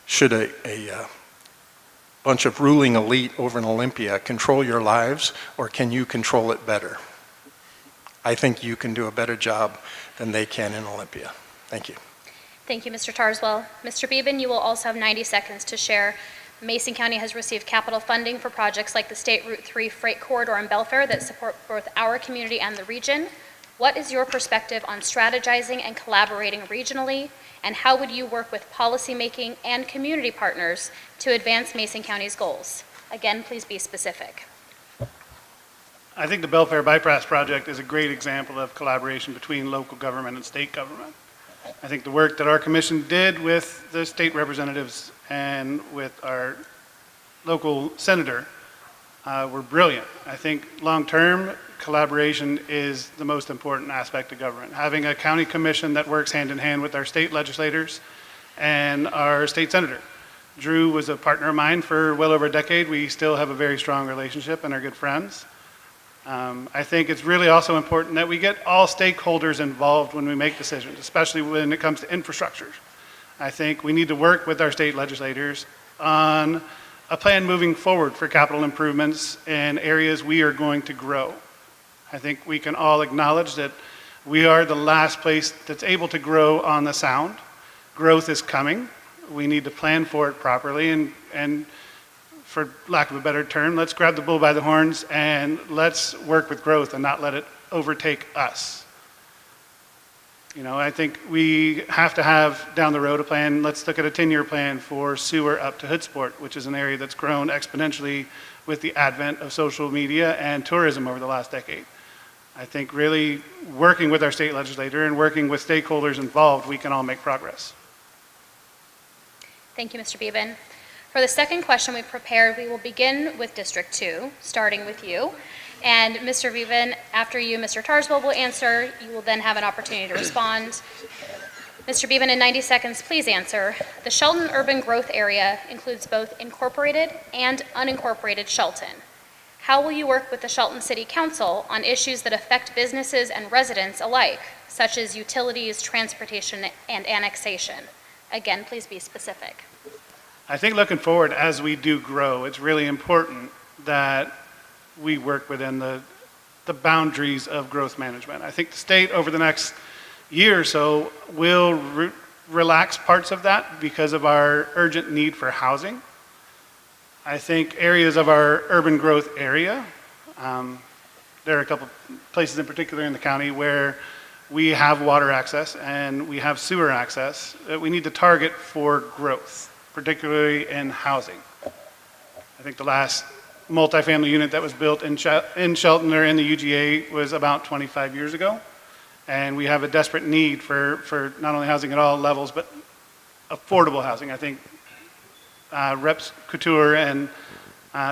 Speaker 14: Should a bunch of ruling elite over in Olympia control your lives, or can you control it better? I think you can do a better job than they can in Olympia. Thank you.
Speaker 3: Thank you, Mr. Tarswell. Mr. Beeben, you will also have 90 seconds to share. Mason County has received capital funding for projects like the State Route 3 Freight Corridor in Belfair that support both our community and the region. What is your perspective on strategizing and collaborating regionally, and how would you work with policymaking and community partners to advance Mason County's goals? Again, please be specific.
Speaker 13: I think the Belfair Bypass Project is a great example of collaboration between local government and state government. I think the work that our commission did with the state representatives and with our local senator were brilliant. I think long-term collaboration is the most important aspect of government. Having a county commission that works hand in hand with our state legislators and our state senator. Drew was a partner of mine for well over a decade. We still have a very strong relationship and are good friends. I think it's really also important that we get all stakeholders involved when we make decisions, especially when it comes to infrastructure. I think we need to work with our state legislators on a plan moving forward for capital improvements in areas we are going to grow. I think we can all acknowledge that we are the last place that's able to grow on the Sound. Growth is coming. We need to plan for it properly, and for lack of a better term, let's grab the bull by the horns and let's work with growth and not let it overtake us. You know, I think we have to have down the road a plan. Let's look at a 10-year plan for sewer up to Hoodsport, which is an area that's grown exponentially with the advent of social media and tourism over the last decade. I think really working with our state legislator and working with stakeholders involved, we can all make progress.
Speaker 3: Thank you, Mr. Beeben. For the second question we've prepared, we will begin with District 2, starting with you. And Mr. Bevan, after you, Mr. Tarswell will answer. You will then have an opportunity to respond. Mr. Bevan, in 90 seconds, please answer. The Shelton urban growth area includes both incorporated and unincorporated Shelton. How will you work with the Shelton City Council on issues that affect businesses and residents alike, such as utilities, transportation, and annexation? Again, please be specific.
Speaker 13: I think looking forward, as we do grow, it's really important that we work within the boundaries of growth management. I think the state over the next year or so will relax parts of that because of our urgent need for housing. I think areas of our urban growth area, there are a couple places in particular in the county where we have water access and we have sewer access that we need to target for growth, particularly in housing. I think the last multifamily unit that was built in Shelton or in the UGA was about 25 years ago. And we have a desperate need for not only housing at all levels, but affordable housing. I think Reps Couture and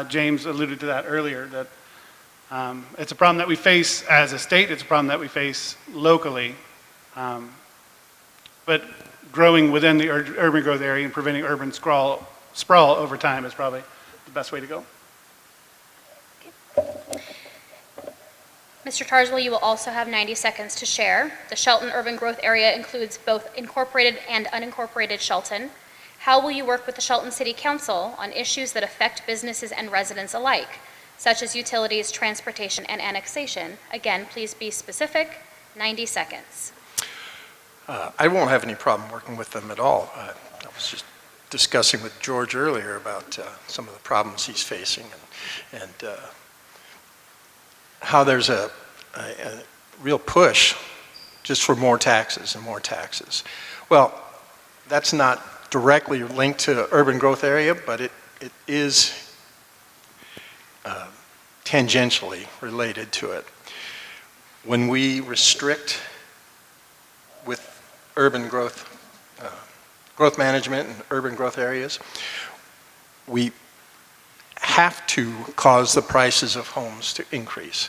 Speaker 13: James alluded to that earlier, that it's a problem that we face as a state, it's a problem that we face locally. But growing within the urban growth area and preventing urban sprawl over time is probably the best way to go.
Speaker 3: Mr. Tarswell, you will also have 90 seconds to share. The Shelton urban growth area includes both incorporated and unincorporated Shelton. How will you work with the Shelton City Council on issues that affect businesses and residents alike, such as utilities, transportation, and annexation? Again, please be specific. 90 seconds.
Speaker 14: I won't have any problem working with them at all. I was just discussing with George earlier about some of the problems he's facing and how there's a real push just for more taxes and more taxes. Well, that's not directly linked to urban growth area, but it is tangentially related to it. When we restrict with urban growth, growth management and urban growth areas, we have to cause the prices of homes to increase,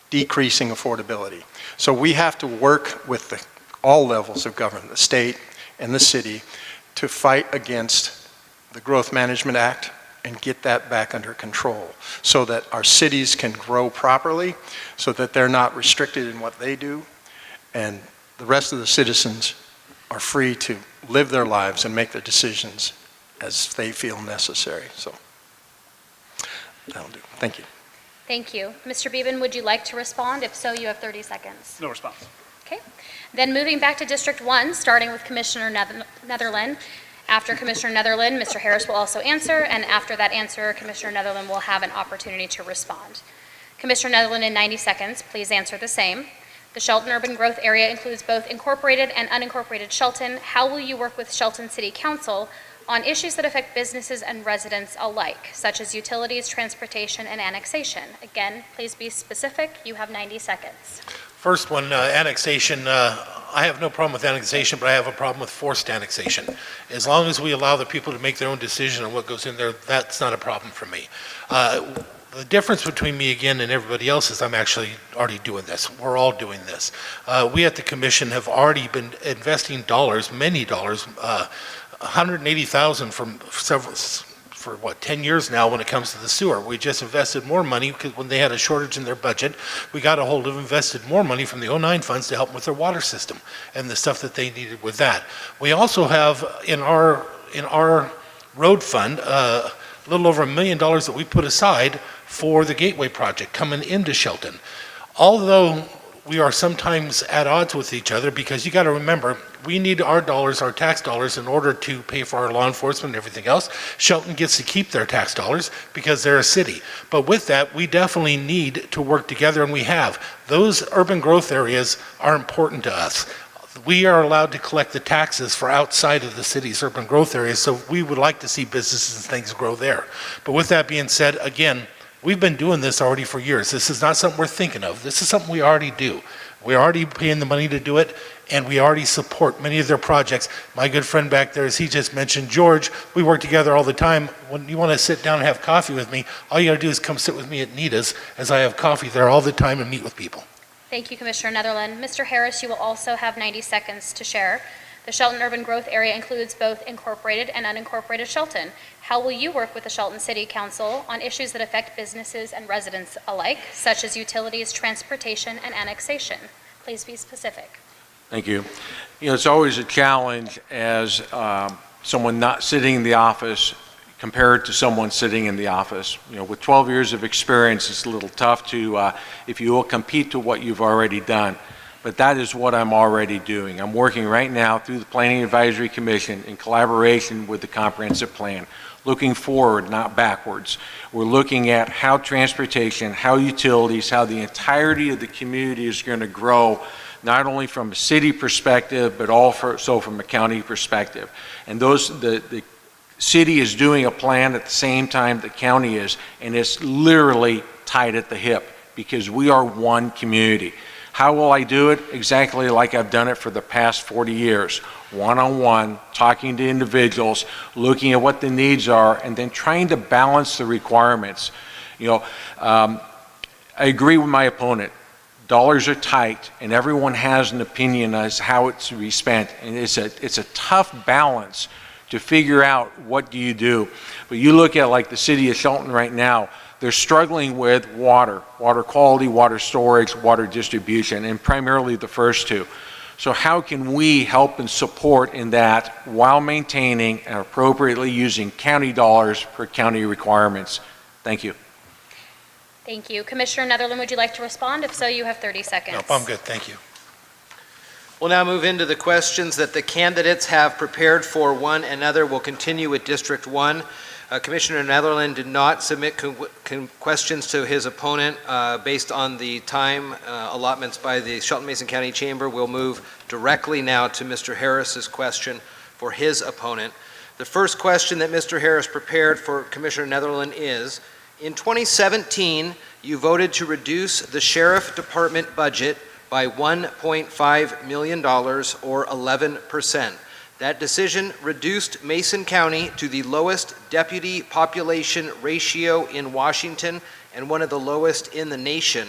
Speaker 14: decreasing affordability. So we have to work with all levels of government, the state and the city, to fight against the Growth Management Act and get that back under control so that our cities can grow properly, so that they're not restricted in what they do, and the rest of the citizens are free to live their lives and make their decisions as they feel necessary. So that'll do. Thank you.
Speaker 3: Thank you. Mr. Bevan, would you like to respond? If so, you have 30 seconds.
Speaker 13: No response.
Speaker 3: Okay. Then moving back to District 1, starting with Commissioner Netherland. After Commissioner Netherland, Mr. Harris will also answer, and after that answer, Commissioner Netherland will have an opportunity to respond. Commissioner Netherland, in 90 seconds, please answer the same. The Shelton urban growth area includes both incorporated and unincorporated Shelton. How will you work with Shelton City Council on issues that affect businesses and residents alike, such as utilities, transportation, and annexation? Again, please be specific. You have 90 seconds.
Speaker 11: First one, annexation. I have no problem with annexation, but I have a problem with forced annexation. As long as we allow the people to make their own decision on what goes in there, that's not a problem for me. The difference between me again and everybody else is I'm actually already doing this. We're all doing this. We at the commission have already been investing dollars, many dollars, $180,000 for 10 years now when it comes to the sewer. We just invested more money because when they had a shortage in their budget, we got a hold of invested more money from the 09 funds to help them with their water system and the stuff that they needed with that. We also have in our road fund a little over $1 million that we put aside for the Gateway project coming into Shelton. Although we are sometimes at odds with each other, because you got to remember, we need our dollars, our tax dollars, in order to pay for our law enforcement and everything else. Shelton gets to keep their tax dollars because they're a city. But with that, we definitely need to work together, and we have. Those urban growth areas are important to us. We are allowed to collect the taxes for outside of the city's urban growth areas, so we would like to see businesses and things grow there. But with that being said, again, we've been doing this already for years. This is not something we're thinking of. This is something we already do. We're already paying the money to do it, and we already support many of their projects. My good friend back there, as he just mentioned, George, we work together all the time. When you want to sit down and have coffee with me, all you got to do is come sit with me at Nita's, as I have coffee there all the time and meet with people.
Speaker 3: Thank you, Commissioner Netherland. Mr. Harris, you will also have 90 seconds to share. The Shelton Urban Growth Area includes both incorporated and unincorporated Shelton. How will you work with the Shelton City Council on issues that affect businesses and residents alike, such as utilities, transportation, and annexation? Please be specific.
Speaker 12: Thank you. You know, it's always a challenge as someone not sitting in the office compared to someone sitting in the office. You know, with 12 years of experience, it's a little tough to, if you will, compete to what you've already done. But that is what I'm already doing. I'm working right now through the Planning Advisory Commission in collaboration with the comprehensive plan, looking forward, not backwards. We're looking at how transportation, how utilities, how the entirety of the community is going to grow, not only from a city perspective, but also from a county perspective. And the city is doing a plan at the same time the county is, and it's literally tied at the hip because we are one community. How will I do it? Exactly like I've done it for the past 40 years. One-on-one, talking to individuals, looking at what the needs are, and then trying to balance the requirements. You know, I agree with my opponent. Dollars are tight, and everyone has an opinion as how it's to be spent, and it's a tough balance to figure out what do you do. But you look at like the city of Shelton right now, they're struggling with water quality, water storage, water distribution, and primarily the first two. So how can we help and support in that while maintaining and appropriately using county dollars for county requirements? Thank you.
Speaker 3: Thank you. Commissioner Netherland, would you like to respond? If so, you have 30 seconds.
Speaker 11: Nope, I'm good. Thank you.
Speaker 4: We'll now move into the questions that the candidates have prepared for one another. We'll continue with District 1. Commissioner Netherland did not submit questions to his opponent based on the time allotments by the Shelton Mason County Chamber. We'll move directly now to Mr. Harris's question for his opponent. The first question that Mr. Harris prepared for Commissioner Netherland is, in 2017, you voted to reduce the Sheriff Department budget by $1.5 million or 11%. That decision reduced Mason County to the lowest deputy population ratio in Washington and one of the lowest in the nation.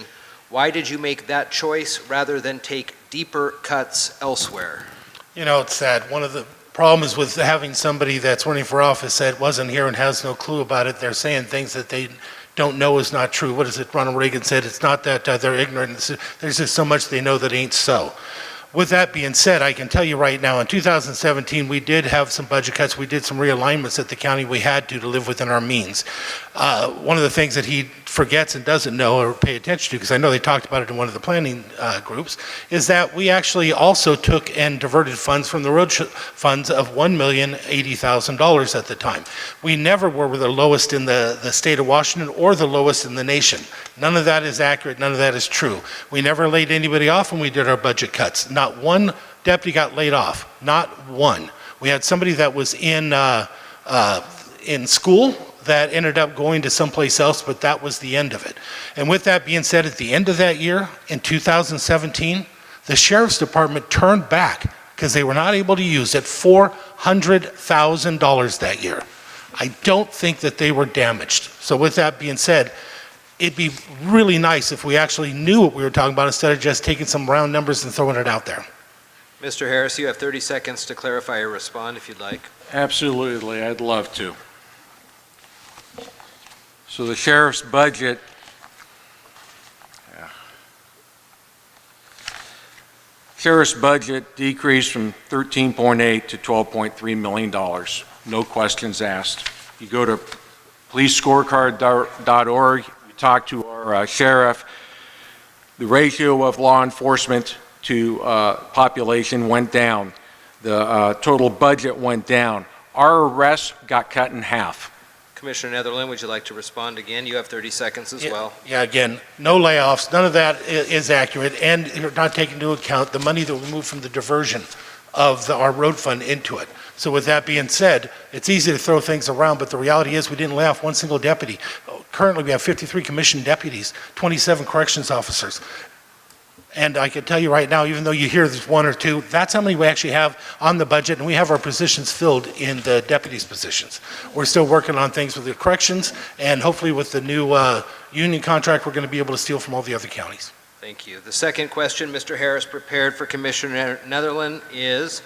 Speaker 4: Why did you make that choice rather than take deeper cuts elsewhere?
Speaker 11: You know, it's sad. One of the problems with having somebody that's running for office that wasn't here and has no clue about it, they're saying things that they don't know is not true. What is it Ronald Reagan said? It's not that they're ignorant. There's just so much they know that ain't so. With that being said, I can tell you right now, in 2017, we did have some budget cuts. We did some realignments at the county. We had to live within our means. One of the things that he forgets and doesn't know or pay attention to, because I know they talked about it in one of the planning groups, is that we actually also took and diverted funds from the road funds of $1,080,000 at the time. We never were the lowest in the state of Washington or the lowest in the nation. None of that is accurate. None of that is true. We never laid anybody off when we did our budget cuts. Not one deputy got laid off. Not one. We had somebody that was in school that ended up going to someplace else, but that was the end of it. And with that being said, at the end of that year, in 2017, the Sheriff's Department turned back because they were not able to use it $400,000 that year. I don't think that they were damaged. So with that being said, it'd be really nice if we actually knew what we were talking about instead of just taking some round numbers and throwing it out there.
Speaker 4: Mr. Harris, you have 30 seconds to clarify or respond if you'd like.
Speaker 12: Absolutely, I'd love to. So the sheriff's budget, sheriff's budget decreased from 13.8 to $12.3 million. No questions asked. You go to policescorecard.org, you talk to our sheriff, the ratio of law enforcement to population went down. The total budget went down. Our arrests got cut in half.
Speaker 4: Commissioner Netherland, would you like to respond again? You have 30 seconds as well.
Speaker 11: Yeah, again, no layoffs. None of that is accurate. And you're not taking into account the money that we moved from the diversion of our road fund into it. So with that being said, it's easy to throw things around, but the reality is we didn't lay off one single deputy. Currently, we have 53 commissioned deputies, 27 corrections officers. And I can tell you right now, even though you hear there's one or two, that's how many we actually have on the budget, and we have our positions filled in the deputies' positions. We're still working on things with the corrections, and hopefully with the new union contract, we're going to be able to steal from all the other counties.
Speaker 4: Thank you. The second question Mr. Harris prepared for Commissioner Netherland is,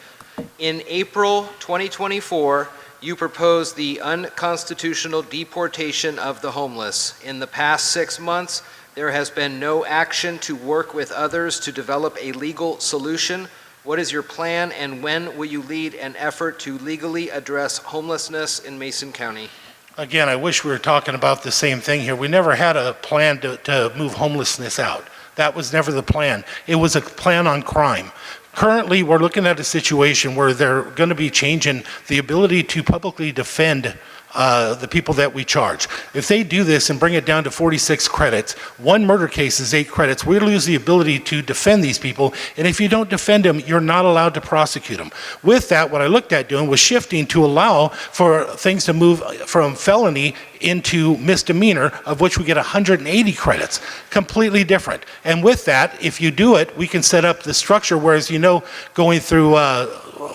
Speaker 4: in April 2024, you proposed the unconstitutional deportation of the homeless. In the past 6 months, there has been no action to work with others to develop a legal solution. What is your plan, and when will you lead an effort to legally address homelessness in Mason County?
Speaker 11: Again, I wish we were talking about the same thing here. We never had a plan to move homelessness out. That was never the plan. It was a plan on crime. Currently, we're looking at a situation where they're going to be changing the ability to publicly defend the people that we charge. If they do this and bring it down to 46 credits, one murder case is 8 credits, we lose the ability to defend these people, and if you don't defend them, you're not allowed to prosecute them. With that, what I looked at doing was shifting to allow for things to move from felony into misdemeanor, of which we get 180 credits. Completely different. And with that, if you do it, we can set up the structure, whereas, you know, going through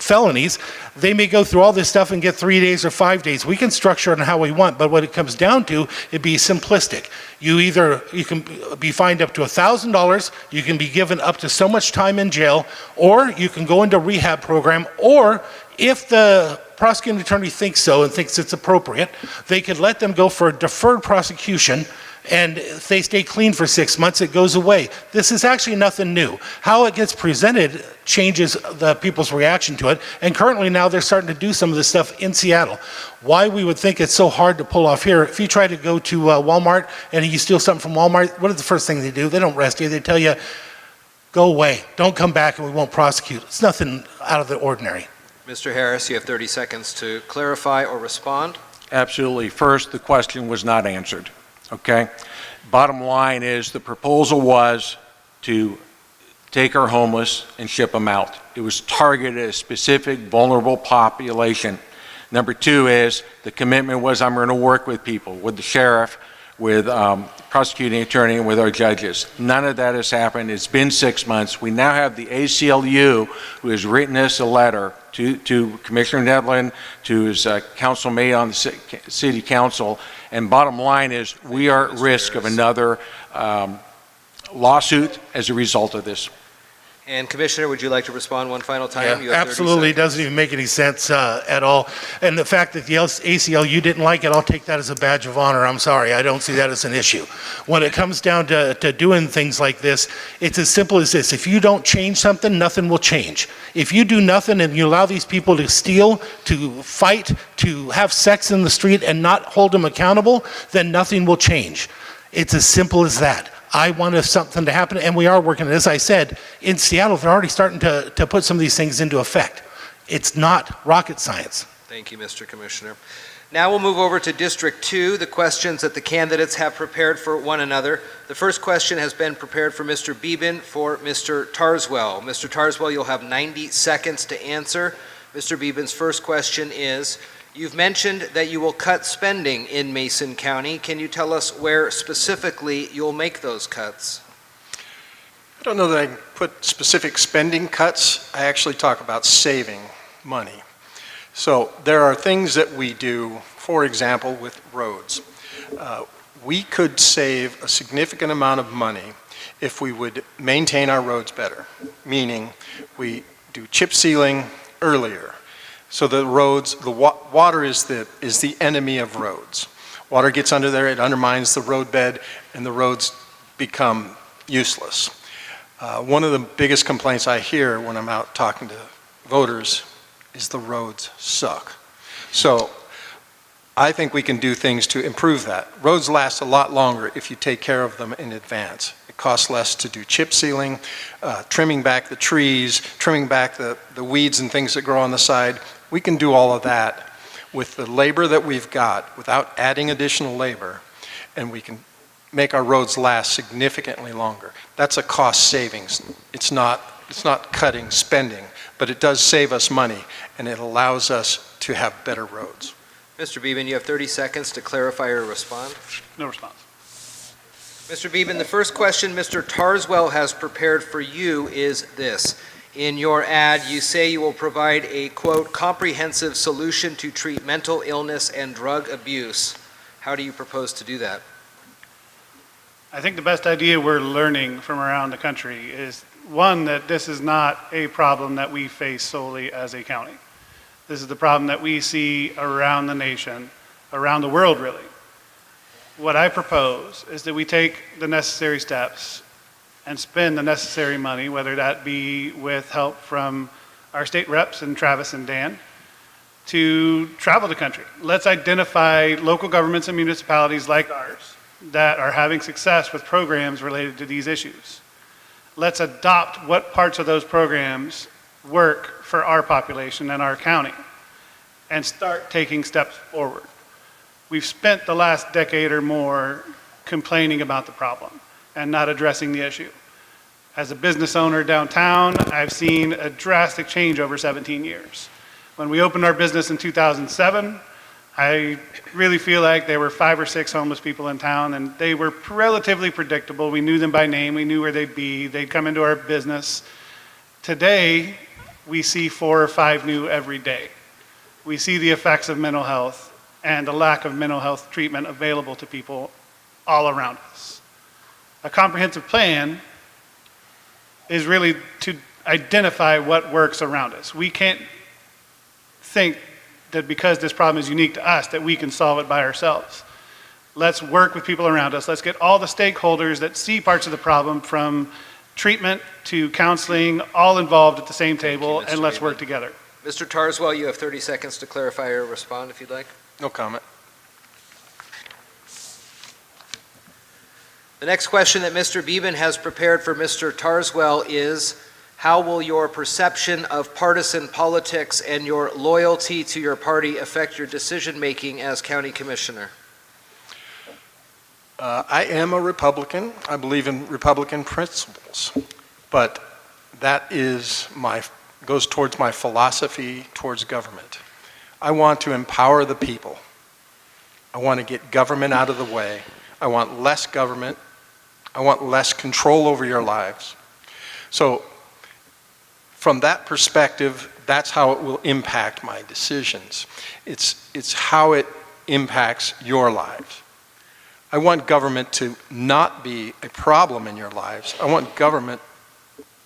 Speaker 11: felonies, they may go through all this stuff and get 3 days or 5 days. We can structure it how we want, but what it comes down to, it'd be simplistic. You can be fined up to $1,000, you can be given up to so much time in jail, or you can go into a rehab program, or if the prosecuting attorney thinks so and thinks it's appropriate, they could let them go for a deferred prosecution, and if they stay clean for 6 months, it goes away. This is actually nothing new. How it gets presented changes the people's reaction to it, and currently now they're starting to do some of this stuff in Seattle. Why we would think it's so hard to pull off here, if you try to go to Walmart and you steal something from Walmart, what is the first thing they do? They don't arrest you, they tell you, go away, don't come back and we won't prosecute. It's nothing out of the ordinary.
Speaker 4: Mr. Harris, you have 30 seconds to clarify or respond.
Speaker 12: Absolutely. First, the question was not answered. Okay? Bottom line is the proposal was to take our homeless and ship them out. It was targeted at a specific vulnerable population. Number two is the commitment was I'm going to work with people, with the sheriff, with prosecuting attorney, and with our judges. None of that has happened. It's been 6 months. We now have the ACLU who has written us a letter to Commissioner Netherland, to his councilmate on the city council, and bottom line is we are at risk of another lawsuit as a result of this.
Speaker 4: And Commissioner, would you like to respond one final time?
Speaker 11: Yeah, absolutely. It doesn't even make any sense at all. And the fact that the ACLU didn't like it, I'll take that as a badge of honor. I'm sorry. I don't see that as an issue. When it comes down to doing things like this, it's as simple as this. If you don't change something, nothing will change. If you do nothing and you allow these people to steal, to fight, to have sex in the street and not hold them accountable, then nothing will change. It's as simple as that. I want something to happen, and we are working. As I said, in Seattle, they're already starting to put some of these things into effect. It's not rocket science.
Speaker 4: Thank you, Mr. Commissioner. Now we'll move over to District 2, the questions that the candidates have prepared for one another. The first question has been prepared for Mr. Beeben for Mr. Tarswell. Mr. Tarswell, you'll have 90 seconds to answer. Mr. Beeben's first question is, you've mentioned that you will cut spending in Mason County. Can you tell us where specifically you'll make those cuts?
Speaker 14: I don't know that I can put specific spending cuts. I actually talk about saving money. So there are things that we do, for example, with roads. We could save a significant amount of money if we would maintain our roads better, meaning we do chip sealing earlier. So the roads, water is the enemy of roads. Water gets under there, it undermines the roadbed, and the roads become useless. One of the biggest complaints I hear when I'm out talking to voters is the roads suck. So I think we can do things to improve that. Roads last a lot longer if you take care of them in advance. It costs less to do chip sealing, trimming back the trees, trimming back the weeds and things that grow on the side. We can do all of that with the labor that we've got without adding additional labor, and we can make our roads last significantly longer. That's a cost savings. It's not cutting spending, but it does save us money, and it allows us to have better roads.
Speaker 4: Mr. Beeben, you have 30 seconds to clarify or respond.
Speaker 13: No response.
Speaker 4: Mr. Beeben, the first question Mr. Tarswell has prepared for you is this. In your ad, you say you will provide a, quote, comprehensive solution to treat mental illness and drug abuse. How do you propose to do that?
Speaker 13: I think the best idea we're learning from around the country is, one, that this is not a problem that we face solely as a county. This is the problem that we see around the nation, around the world, really. What I propose is that we take the necessary steps and spend the necessary money, whether that be with help from our state reps and Travis and Dan, to travel the country. Let's identify local governments and municipalities like ours that are having success with programs related to these issues. Let's adopt what parts of those programs work for our population and our county and start taking steps forward. We've spent the last decade or more complaining about the problem and not addressing the issue. As a business owner downtown, I've seen a drastic change over 17 years. When we opened our business in 2007, I really feel like there were 5 or 6 homeless people in town, and they were relatively predictable. We knew them by name, we knew where they'd be, they'd come into our business. Today, we see 4 or 5 new every day. We see the effects of mental health and the lack of mental health treatment available to people all around us. A comprehensive plan is really to identify what works around us. We can't think that because this problem is unique to us that we can solve it by ourselves. Let's work with people around us. Let's get all the stakeholders that see parts of the problem, from treatment to counseling, all involved at the same table, and let's work together.
Speaker 4: Mr. Tarswell, you have 30 seconds to clarify or respond if you'd like.
Speaker 14: No comment.
Speaker 4: The next question that Mr. Beeben has prepared for Mr. Tarswell is, how will your perception of partisan politics and your loyalty to your party affect your decision-making as county commissioner?
Speaker 14: I am a Republican. I believe in Republican principles, but that goes towards my philosophy towards government. I want to empower the people. I want to get government out of the way. I want less government. I want less control over your lives. So from that perspective, that's how it will impact my decisions. It's how it impacts your lives. I want government to not be a problem in your lives. I want government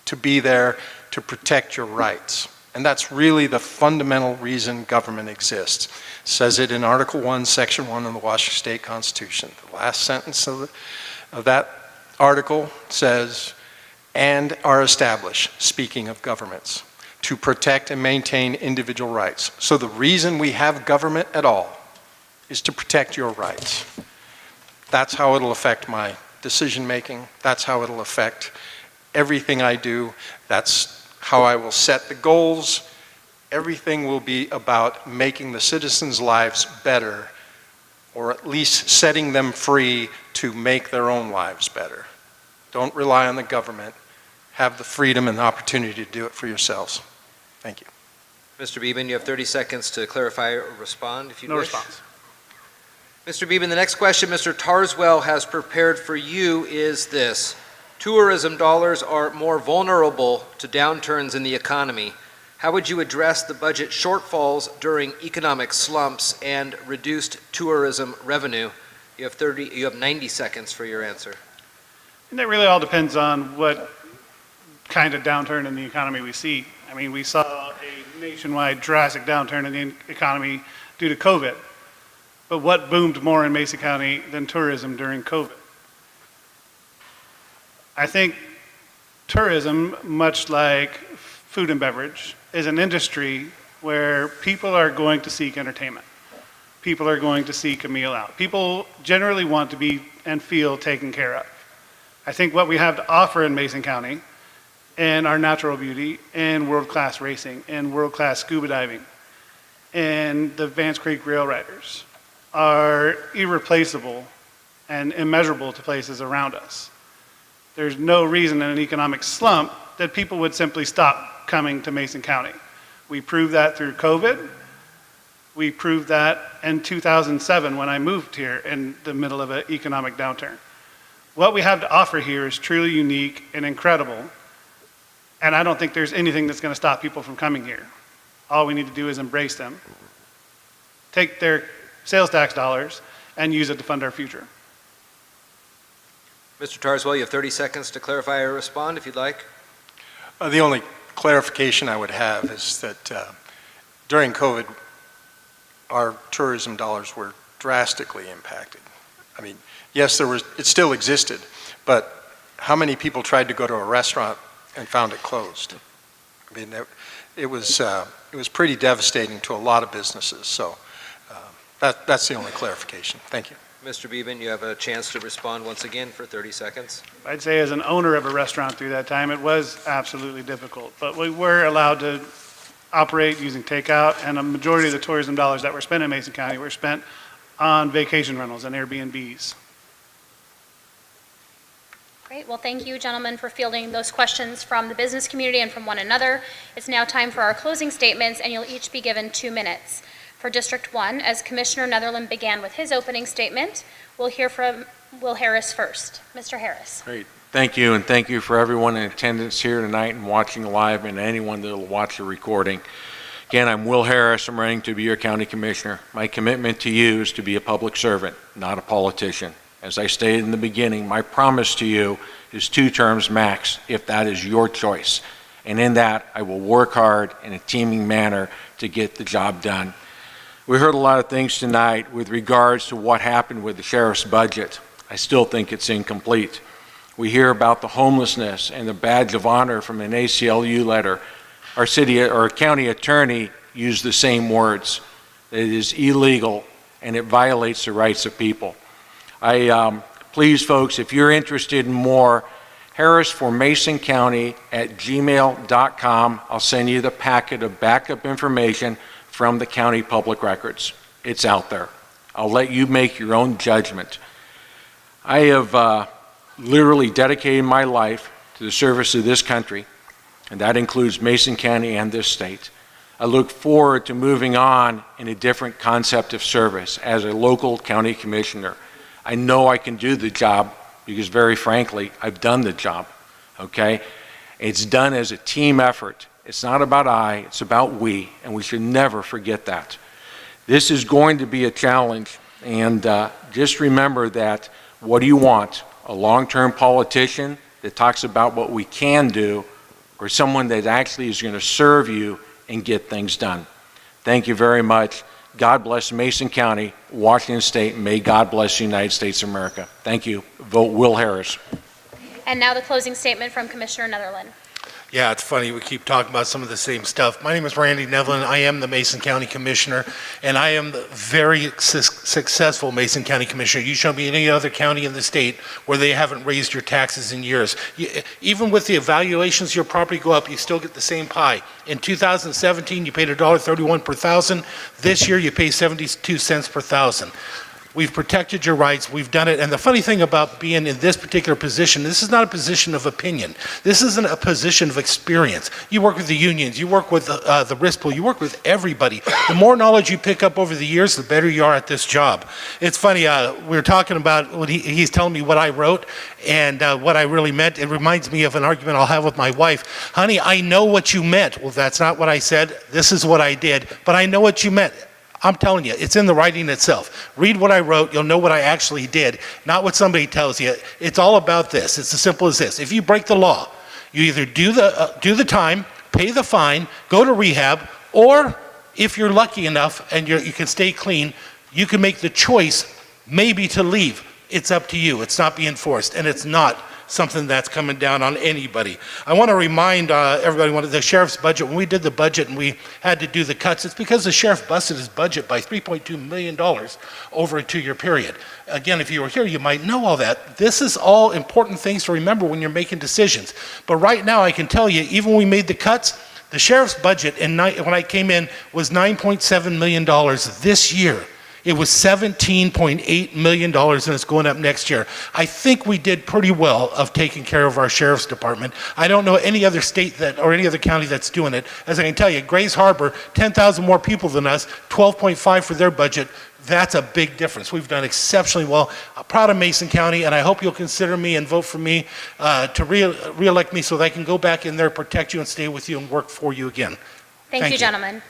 Speaker 14: to be there to protect your rights. And that's really the fundamental reason government exists. It says it in Article 1, Section 1 of the Washington State Constitution. The last sentence of that article says, and are established, speaking of governments, to protect and maintain individual rights. So the reason we have government at all is to protect your rights. That's how it'll affect my decision making. That's how it'll affect everything I do. That's how I will set the goals. Everything will be about making the citizens' lives better, or at least setting them free to make their own lives better. Don't rely on the government. Have the freedom and the opportunity to do it for yourselves. Thank you.
Speaker 4: Mr. Beeben, you have 30 seconds to clarify or respond if you wish.
Speaker 13: No response.
Speaker 4: Mr. Beeben, the next question Mr. Tarswell has prepared for you is this. Tourism dollars are more vulnerable to downturns in the economy. How would you address the budget shortfalls during economic slumps and reduced tourism revenue? You have 90 seconds for your answer.
Speaker 13: And that really all depends on what kind of downturn in the economy we see. I mean, we saw a nationwide drastic downturn in the economy due to COVID. But what boomed more in Mason County than tourism during COVID? I think tourism, much like food and beverage, is an industry where people are going to seek entertainment. People are going to seek a meal out. People generally want to be and feel taken care of. I think what we have to offer in Mason County, and our natural beauty, and world-class racing, and world-class scuba diving, and the Vance Creek Rail Riders, are irreplaceable and immeasurable to places around us. There's no reason in an economic slump that people would simply stop coming to Mason County. We proved that through COVID. We proved that in 2007 when I moved here in the middle of an economic downturn. What we have to offer here is truly unique and incredible, and I don't think there's anything that's going to stop people from coming here. All we need to do is embrace them, take their sales tax dollars, and use it to fund our future.
Speaker 4: Mr. Tarswell, you have 30 seconds to clarify or respond if you'd like.
Speaker 14: The only clarification I would have is that during COVID, our tourism dollars were drastically impacted. I mean, yes, it still existed, but how many people tried to go to a restaurant and found it closed? I mean, it was pretty devastating to a lot of businesses. So that's the only clarification. Thank you.
Speaker 4: Mr. Beeben, you have a chance to respond once again for 30 seconds.
Speaker 13: I'd say as an owner of a restaurant through that time, it was absolutely difficult, but we were allowed to operate using takeout, and a majority of the tourism dollars that were spent in Mason County were spent on vacation rentals and Airbnbs.
Speaker 3: Great. Well, thank you, gentlemen, for fielding those questions from the business community and from one another. It's now time for our closing statements, and you'll each be given 2 minutes. For District 1, as Commissioner Netherland began with his opening statement, we'll hear from Will Harris first. Mr. Harris.
Speaker 12: Great. Thank you, and thank you for everyone in attendance here tonight and watching live, and anyone that will watch the recording. Again, I'm Will Harris. I'm running to be your county commissioner. My commitment to you is to be a public servant, not a politician. As I stated in the beginning, my promise to you is 2 terms max, if that is your choice. And in that, I will work hard in a teaming manner to get the job done. We heard a lot of things tonight with regards to what happened with the sheriff's budget. I still think it's incomplete. We hear about the homelessness and the badge of honor from an ACLU letter. Our city or county attorney used the same words. It is illegal and it violates the rights of people. Please, folks, if you're interested in more, harrisformasoncounty@gmail.com. I'll send you the packet of backup information from the county public records. It's out there. I'll let you make your own judgment. I have literally dedicated my life to the service of this country, and that includes Mason County and this state. I look forward to moving on in a different concept of service as a local county commissioner. I know I can do the job because, very frankly, I've done the job, okay? It's done as a team effort. It's not about I, it's about we, and we should never forget that. This is going to be a challenge, and just remember that what do you want? A long-term politician that talks about what we can do, or someone that actually is going to serve you and get things done? Thank you very much. God bless Mason County, Washington State, and may God bless the United States of America. Thank you. Vote Will Harris.
Speaker 3: And now the closing statement from Commissioner Netherland.
Speaker 11: Yeah, it's funny. We keep talking about some of the same stuff. My name is Randy Netherland. I am the Mason County Commissioner, and I am the very successful Mason County Commissioner. You show me any other county in the state where they haven't raised your taxes in years. Even with the evaluations, your property go up, you still get the same pie. In 2017, you paid $1.31 per thousand. This year, you pay 72 cents per thousand. We've protected your rights. We've done it. And the funny thing about being in this particular position, this is not a position of opinion. This isn't a position of experience. You work with the unions. You work with the risk pool. You work with everybody. The more knowledge you pick up over the years, the better you are at this job. It's funny. We were talking about what he's telling me what I wrote and what I really meant. It reminds me of an argument I'll have with my wife. Honey, I know what you meant. Well, that's not what I said. This is what I did. But I know what you meant. I'm telling you, it's in the writing itself. Read what I wrote, you'll know what I actually did, not what somebody tells you. It's all about this. It's as simple as this. If you break the law, you either do the time, pay the fine, go to rehab, or if you're lucky enough and you can stay clean, you can make the choice maybe to leave. It's up to you. It's not being forced, and it's not something that's coming down on anybody. I want to remind everybody, the sheriff's budget, when we did the budget and we had to do the cuts, it's because the sheriff busted his budget by $3.2 million over a 2-year period. Again, if you were here, you might know all that. This is all important things to remember when you're making decisions. But right now, I can tell you, even when we made the cuts, the sheriff's budget when I came in was $9.7 million this year. It was $17.8 million, and it's going up next year. I think we did pretty well of taking care of our sheriff's department. I don't know any other state that, or any other county that's doing it. As I can tell you, Grays Harbor, 10,000 more people than us, 12.5 for their budget. That's a big difference. We've done exceptionally well. I'm proud of Mason County, and I hope you'll consider me and vote for me to re-elect me so that I can go back in there, protect you, and stay with you and work for you again.
Speaker 3: Thank you, gentlemen.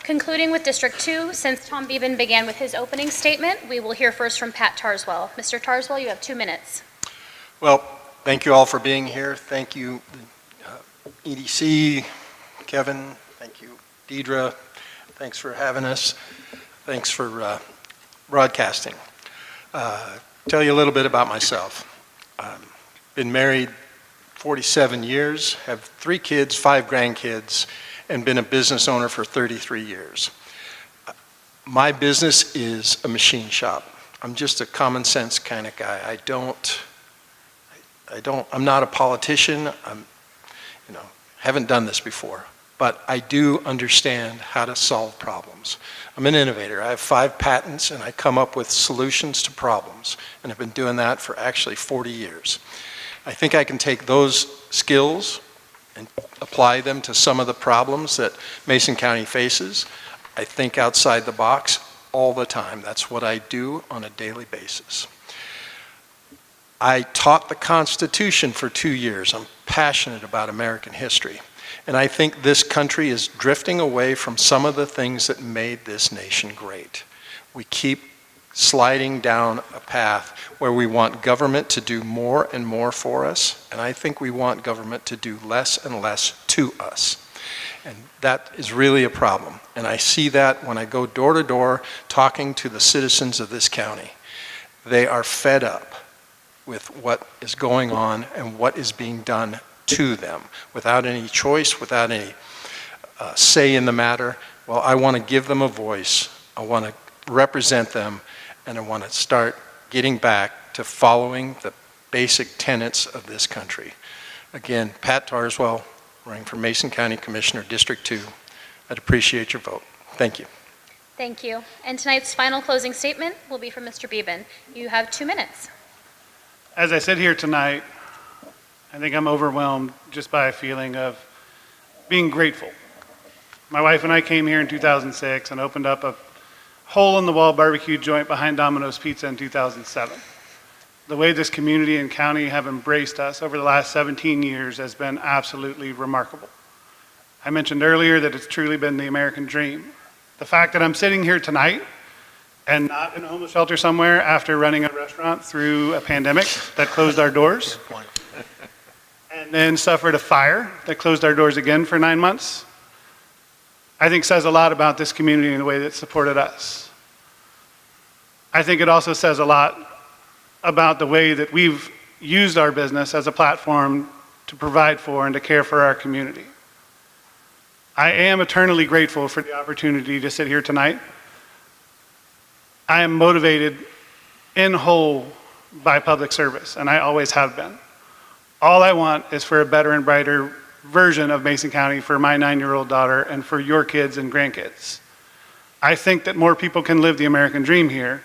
Speaker 3: Concluding with District 2, since Tom Beeben began with his opening statement, we will hear first from Pat Tarswell. Mr. Tarswell, you have 2 minutes.
Speaker 14: Well, thank you all for being here. Thank you, EDC, Kevin. Thank you, Deidre. Thanks for having us. Thanks for broadcasting. Tell you a little bit about myself. Been married 47 years, have 3 kids, 5 grandkids, and been a business owner for 33 years. My business is a machine shop. I'm just a common sense kind of guy. I'm not a politician. Haven't done this before, but I do understand how to solve problems. I'm an innovator. I have 5 patents, and I come up with solutions to problems, and I've been doing that for actually 40 years. I think I can take those skills and apply them to some of the problems that Mason County faces. I think outside the box all the time. That's what I do on a daily basis. I taught the Constitution for 2 years. I'm passionate about American history. And I think this country is drifting away from some of the things that made this nation great. We keep sliding down a path where we want government to do more and more for us, and I think we want government to do less and less to us. And that is really a problem. And I see that when I go door to door talking to the citizens of this county. They are fed up with what is going on and what is being done to them without any choice, without any say in the matter. Well, I want to give them a voice. I want to represent them, and I want to start getting back to following the basic tenets of this country. Again, Pat Tarswell, running for Mason County Commissioner, District 2. I'd appreciate your vote. Thank you.
Speaker 3: Thank you. And tonight's final closing statement will be from Mr. Beeben. You have 2 minutes.
Speaker 13: As I sit here tonight, I think I'm overwhelmed just by a feeling of being grateful. My wife and I came here in 2006 and opened up a hole-in-the-wall barbecue joint behind Domino's Pizza in 2007. The way this community and county have embraced us over the last 17 years has been absolutely remarkable. I mentioned earlier that it's truly been the American dream. The fact that I'm sitting here tonight and not in a homeless shelter somewhere after running a restaurant through a pandemic that closed our doors, and then suffered a fire that closed our doors again for 9 months, I think says a lot about this community and the way that it supported us. I think it also says a lot about the way that we've used our business as a platform to provide for and to care for our community. I am eternally grateful for the opportunity to sit here tonight. I am motivated in whole by public service, and I always have been. All I want is for a better and brighter version of Mason County for my 9-year-old daughter and for your kids and grandkids. I think that more people can live the American dream here,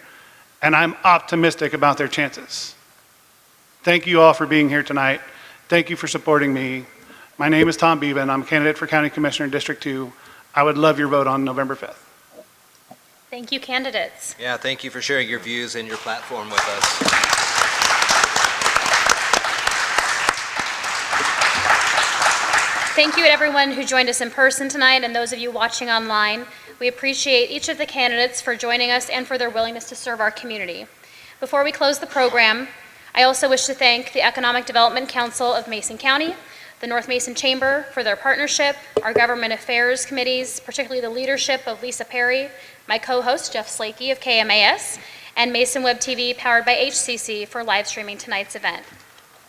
Speaker 13: and I'm optimistic about their chances. Thank you all for being here tonight. Thank you for supporting me. My name is Tom Beeben. I'm a candidate for County Commissioner in District 2. I would love your vote on November 5th.
Speaker 3: Thank you, candidates.
Speaker 4: Yeah, thank you for sharing your views and your platform with us.
Speaker 3: Thank you to everyone who joined us in person tonight and those of you watching online. We appreciate each of the candidates for joining us and for their willingness to serve our community. Before we close the program, I also wish to thank the Economic Development Council of Mason County, the North Mason Chamber for their partnership, our government affairs committees, particularly the leadership of Lisa Perry, my co-host Jeff Slakey of KMAS, and Mason Web TV powered by HCC for live streaming tonight's event.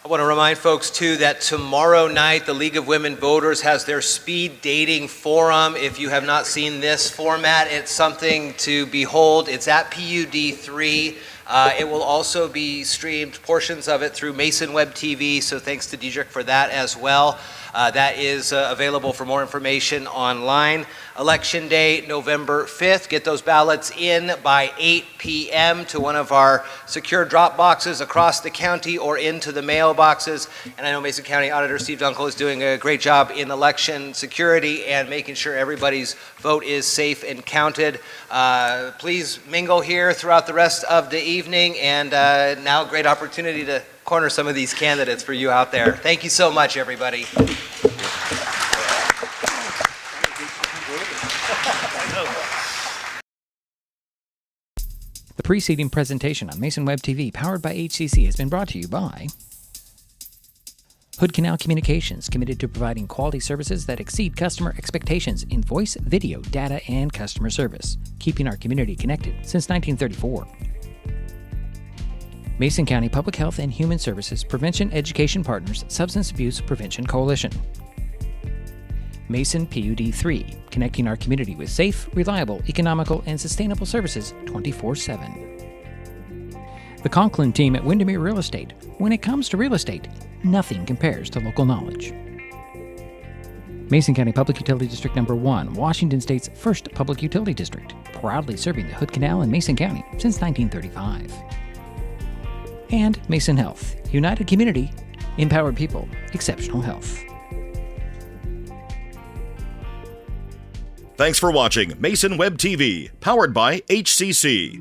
Speaker 4: I want to remind folks, too, that tomorrow night, the League of Women Voters has their speed dating forum. If you have not seen this format, it's something to behold. It's at PUD 3. It will also be streamed, portions of it, through Mason Web TV, so thanks to Diedrich for that as well. That is available for more information online. Election Day, November 5th. Get those ballots in by 8 p.m. to one of our secure drop boxes across the county or into the mailboxes. And I know Mason County Auditor Steve Dunkel is doing a great job in election security and making sure everybody's vote is safe and counted. Please mingle here throughout the rest of the evening, and now a great opportunity to corner some of these candidates for you out there. Thank you so much, everybody.
Speaker 2: The preceding presentation on Mason Web TV, powered by HCC, has been brought to you by Hood Canal Communications, committed to providing quality services that exceed customer expectations in voice, video, data, and customer service, keeping our community connected since 1934. Mason County Public Health and Human Services Prevention Education Partners Substance Abuse Prevention Coalition. Mason PUD 3, connecting our community with safe, reliable, economical, and sustainable services 24/7. The Conklin team at Windermere Real Estate. When it comes to real estate, nothing compares to local knowledge. Mason County Public Utility District Number 1, Washington State's first public utility district, proudly serving the Hood Canal in Mason County since 1935. And Mason Health, united community, empowered people, exceptional health.
Speaker 1: Thanks for watching Mason Web TV, powered by HCC.